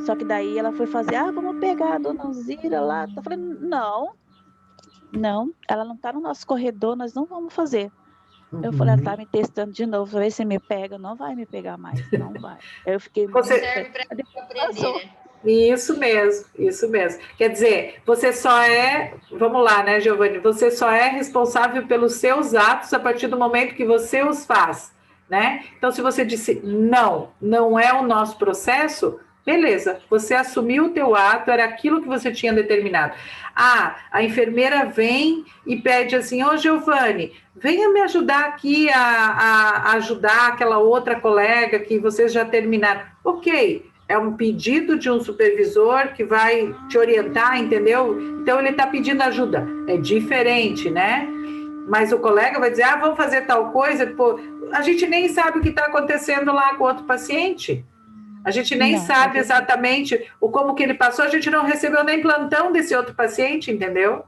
Só que daí ela foi fazer, vamos pegar a dona Alzira lá. Eu falei, não, ela não tá no nosso corredor, nós não vamos fazer. Eu falei, ela tá me testando de novo, pra ver se me pega. Não vai me pegar mais, não vai. Aí eu fiquei muito... Serve pra aprender, né? Isso mesmo. Quer dizer, você só vamos lá, né, Giovani? Você só é responsável pelos seus atos a partir do momento que você os faz, né? Então, se você disse, não é o nosso processo, beleza, você assumiu o teu ato, era aquilo que você tinha determinado. A enfermeira vem e pede assim, Giovani, venha me ajudar aqui a ajudar aquela outra colega que vocês já terminaram. Ok, é um pedido de um supervisor que vai te orientar, entendeu? Então, ele está pedindo ajuda. É diferente, né? Mas o colega vai dizer, vamos fazer tal coisa. Pô, a gente nem sabe o que está acontecendo lá com o outro paciente. A gente nem sabe exatamente como que ele passou. A gente não recebeu nem plantão desse outro paciente, entendeu?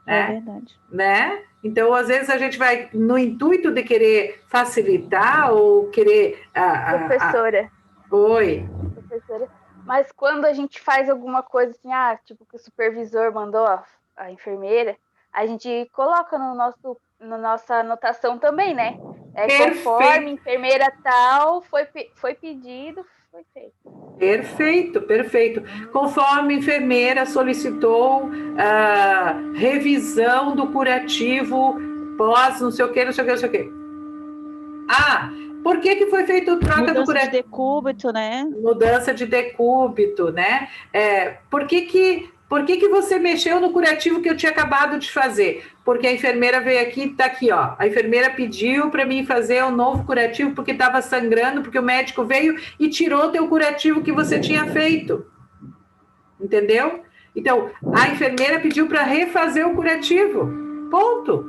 É verdade. Né? Então, às vezes, a gente vai no intuito de querer facilitar ou querer... Professora. Oi. Professora. Mas quando a gente faz alguma coisa assim, tipo que o supervisor mandou a enfermeira, a gente coloca na nossa anotação também, né? Conforme enfermeira tal, foi pedido, foi feito. Perfeito, perfeito. Conforme a enfermeira solicitou revisão do curativo pós não sei o que, não sei o que, não sei o que. Ah, por que foi feito troca do curativo? Mudança de decúbito, né? Mudança de decúbito, né? Por que você mexeu no curativo que eu tinha acabado de fazer? Porque a enfermeira veio aqui, tá aqui, ó. A enfermeira pediu para mim fazer um novo curativo porque estava sangrando, porque o médico veio e tirou o teu curativo que você tinha feito. Entendeu? Então, a enfermeira pediu para refazer o curativo. Ponto.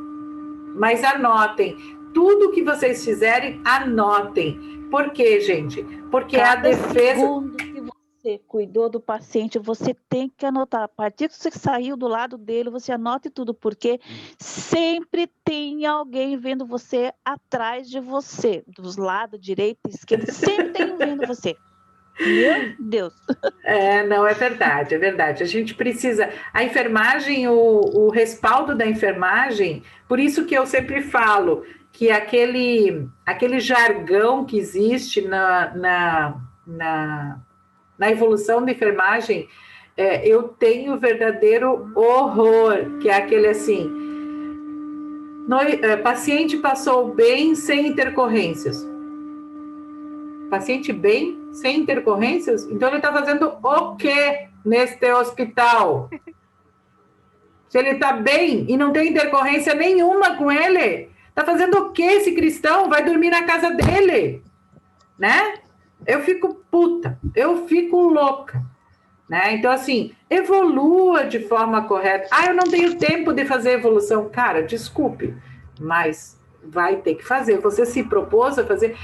Mas anotem. Tudo que vocês fizerem, anotem. Por quê, gente? Porque a defesa... segundo que você cuidou do paciente, você tem que anotar. A partir que você saiu do lado dele, você anote tudo, porque sempre tem alguém vendo você atrás de você, dos lados, direito, esquerda, sempre tem um vendo você. Meu Deus. Não, é verdade, é verdade. A gente precisa... A enfermagem, o respaldo da enfermagem, por isso que eu sempre falo que aquele jargão que existe na evolução da enfermagem, eu tenho verdadeiro horror, que é aquele assim, paciente passou bem sem intercorrências. Paciente bem sem intercorrências? Então ele está fazendo o quê neste hospital? Se ele está bem e não tem intercorrência nenhuma com ele, está fazendo o quê esse cristão? Vai dormir na casa dele, né? Eu fico puta, eu fico louca, né? Então, assim, evolua de forma correta. Eu não tenho tempo de fazer evolução. Cara, desculpe, mas vai ter que fazer. Você se propôs a fazer.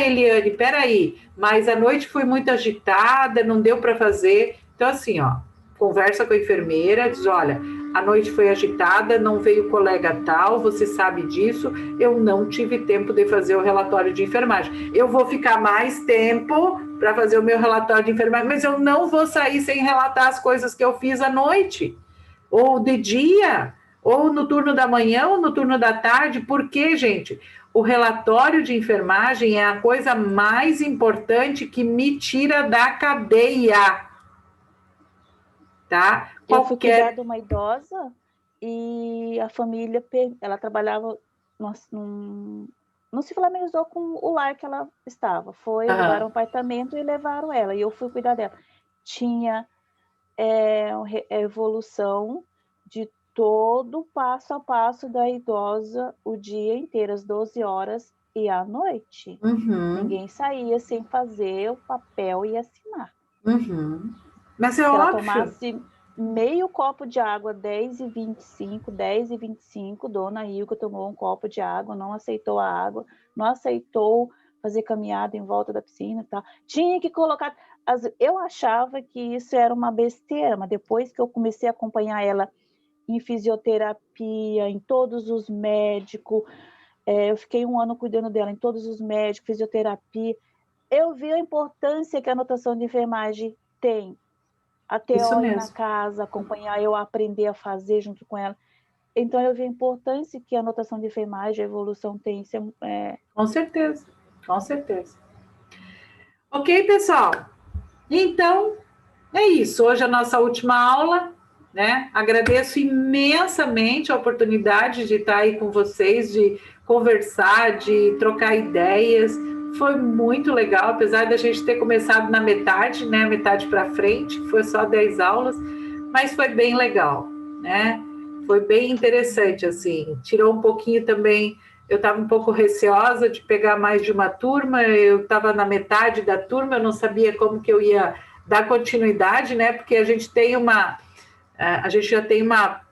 Eliane, peraí, mas a noite foi muito agitada, não deu para fazer. Então, assim, ó, conversa com a enfermeira, diz, olha, a noite foi agitada, não veio colega tal, você sabe disso, eu não tive tempo de fazer o relatório de enfermagem. Eu vou ficar mais tempo para fazer o meu relatório de enfermagem, mas eu não vou sair sem relatar as coisas que eu fiz à noite, ou de dia, ou no turno da manhã, ou no turno da tarde. Porque, gente, o relatório de enfermagem é a coisa mais importante que me tira da cadeia. Tá? Eu fui cuidar de uma idosa e a família, ela trabalhava, não se familiarizou com o lar que ela estava. Levaram um apartamento e levaram ela, e eu fui cuidar dela. Tinha evolução de todo o passo a passo da idosa o dia inteiro, às 12 horas e à noite. Uhum. Ninguém saía sem fazer o papel e assinar. Uhum. Mas é Se óbvio. ela tomasse meio copo de água, 10h25, dona Ilka tomou um copo de água, não aceitou a água, não aceitou fazer caminhada em volta da piscina, tá? Tinha que colocar... Eu achava que isso era uma besteira, mas depois que eu comecei a acompanhar ela em fisioterapia, em todos os médicos, eu fiquei 1 ano cuidando dela, em todos os médicos, fisioterapia, eu vi a importância que a anotação de enfermagem tem. Até eu ir na casa, acompanhar, eu aprender a fazer junto com ela. Então, eu vi a importância que a anotação de enfermagem, a evolução tem. Com certeza, com certeza. Ok, pessoal? Então, é isso. Hoje é a nossa última aula, né? Agradeço imensamente a oportunidade de estar aí com vocês, de conversar, de trocar ideias. Foi muito legal, apesar da gente ter começado na metade, né? Metade para frente, foi só 10 aulas, mas foi bem legal, né? Foi bem interessante, assim. Tirou um pouquinho também. Eu estava um pouco receosa de pegar mais de uma turma, eu estava na metade da turma, eu não sabia como que eu ia dar continuidade, né? Porque a gente já tem uma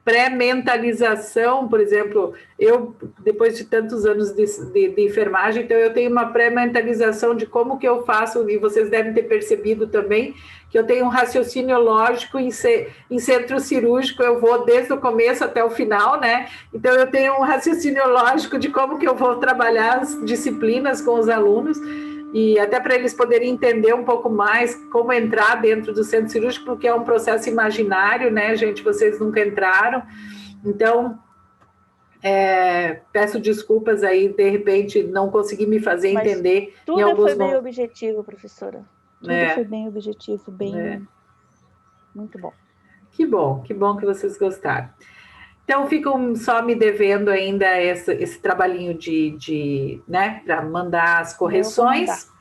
pré-mentalização, por exemplo, eu, depois de tantos anos de enfermagem, então eu tenho uma pré-mentalização de como que eu faço, e vocês devem ter percebido também, que eu tenho um raciocínio lógico em centro cirúrgico, eu vou desde o começo até o final, né? Então eu tenho um raciocínio lógico de como que eu vou trabalhar as disciplinas com os alunos, e até para eles poderem entender um pouco mais como entrar dentro do centro cirúrgico, porque é um processo imaginário, né, gente? Vocês nunca entraram. Então, peço desculpas aí, de repente, não consegui me fazer entender. Tudo foi bem objetivo, professora. Tudo foi bem objetivo, bem... Muito bom. Que bom que vocês gostaram. Então, ficam só me devendo ainda esse trabalhinho né, para mandar as correções.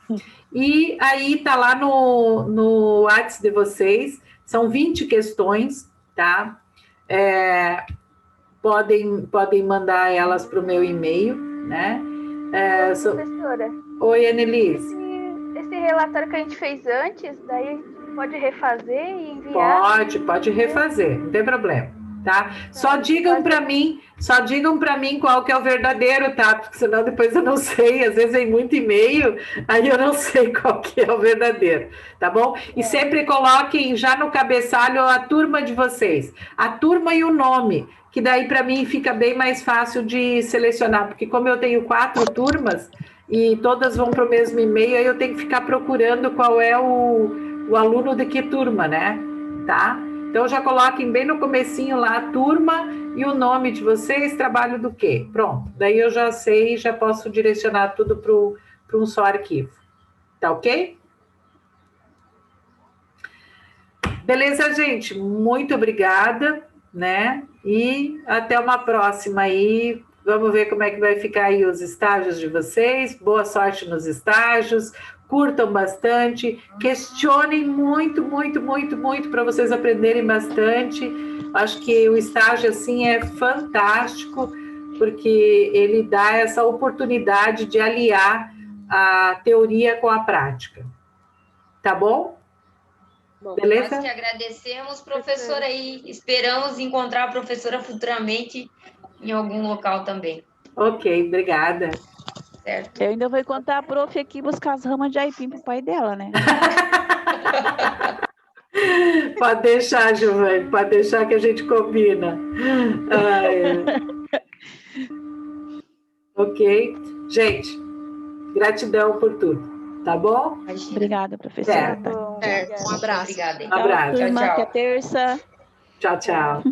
E aí tá lá no WhatsApp de vocês, são 20 questões, tá? Podem mandar elas para o meu e-mail, né? Professora. Oi, Annelise. Esse relatório que a gente fez antes, daí a gente pode refazer e enviar? Pode refazer, não tem problema, tá? Só digam para mim qual que é o verdadeiro, tá? Porque senão depois eu não sei, às vezes vem muito e-mail, aí eu não sei qual que é o verdadeiro, tá bom? E sempre coloquem já no cabeçalho a turma de vocês, a turma e o nome, que daí para mim fica bem mais fácil de selecionar, porque como eu tenho 4 turmas e todas vão para o mesmo e-mail, aí eu tenho que ficar procurando qual é o aluno de que turma, né? Tá? Então já coloquem bem no comecinho lá a turma e o nome de vocês, trabalho do quê? Pronto. Daí eu já sei e já posso direcionar tudo para um só arquivo. Tá ok? Beleza, gente? Muito obrigada, né? E até uma próxima aí. Vamos ver como é que vai ficar aí os estágios de vocês. Boa sorte nos estágios. Curtam bastante, questionem muito para vocês aprenderem bastante. Acho que o estágio assim é fantástico, porque ele dá essa oportunidade de aliar a teoria com a prática. Tá bom? Beleza? Nós que agradecemos, professora, e esperamos encontrar a professora futuramente em algum local também. Ok, obrigada. Certo. Eu ainda vou encontrar a prof aqui buscar as ramas de aipim pro pai dela, né? Pode deixar, Giovanni, pode deixar que a gente combina. Ok. Gente, gratidão por tudo, tá bom? Obrigada, professora. Um abraço. Obrigada. Um abraço. Tchau, turma, Tchau. até terça. Tchau, tchau.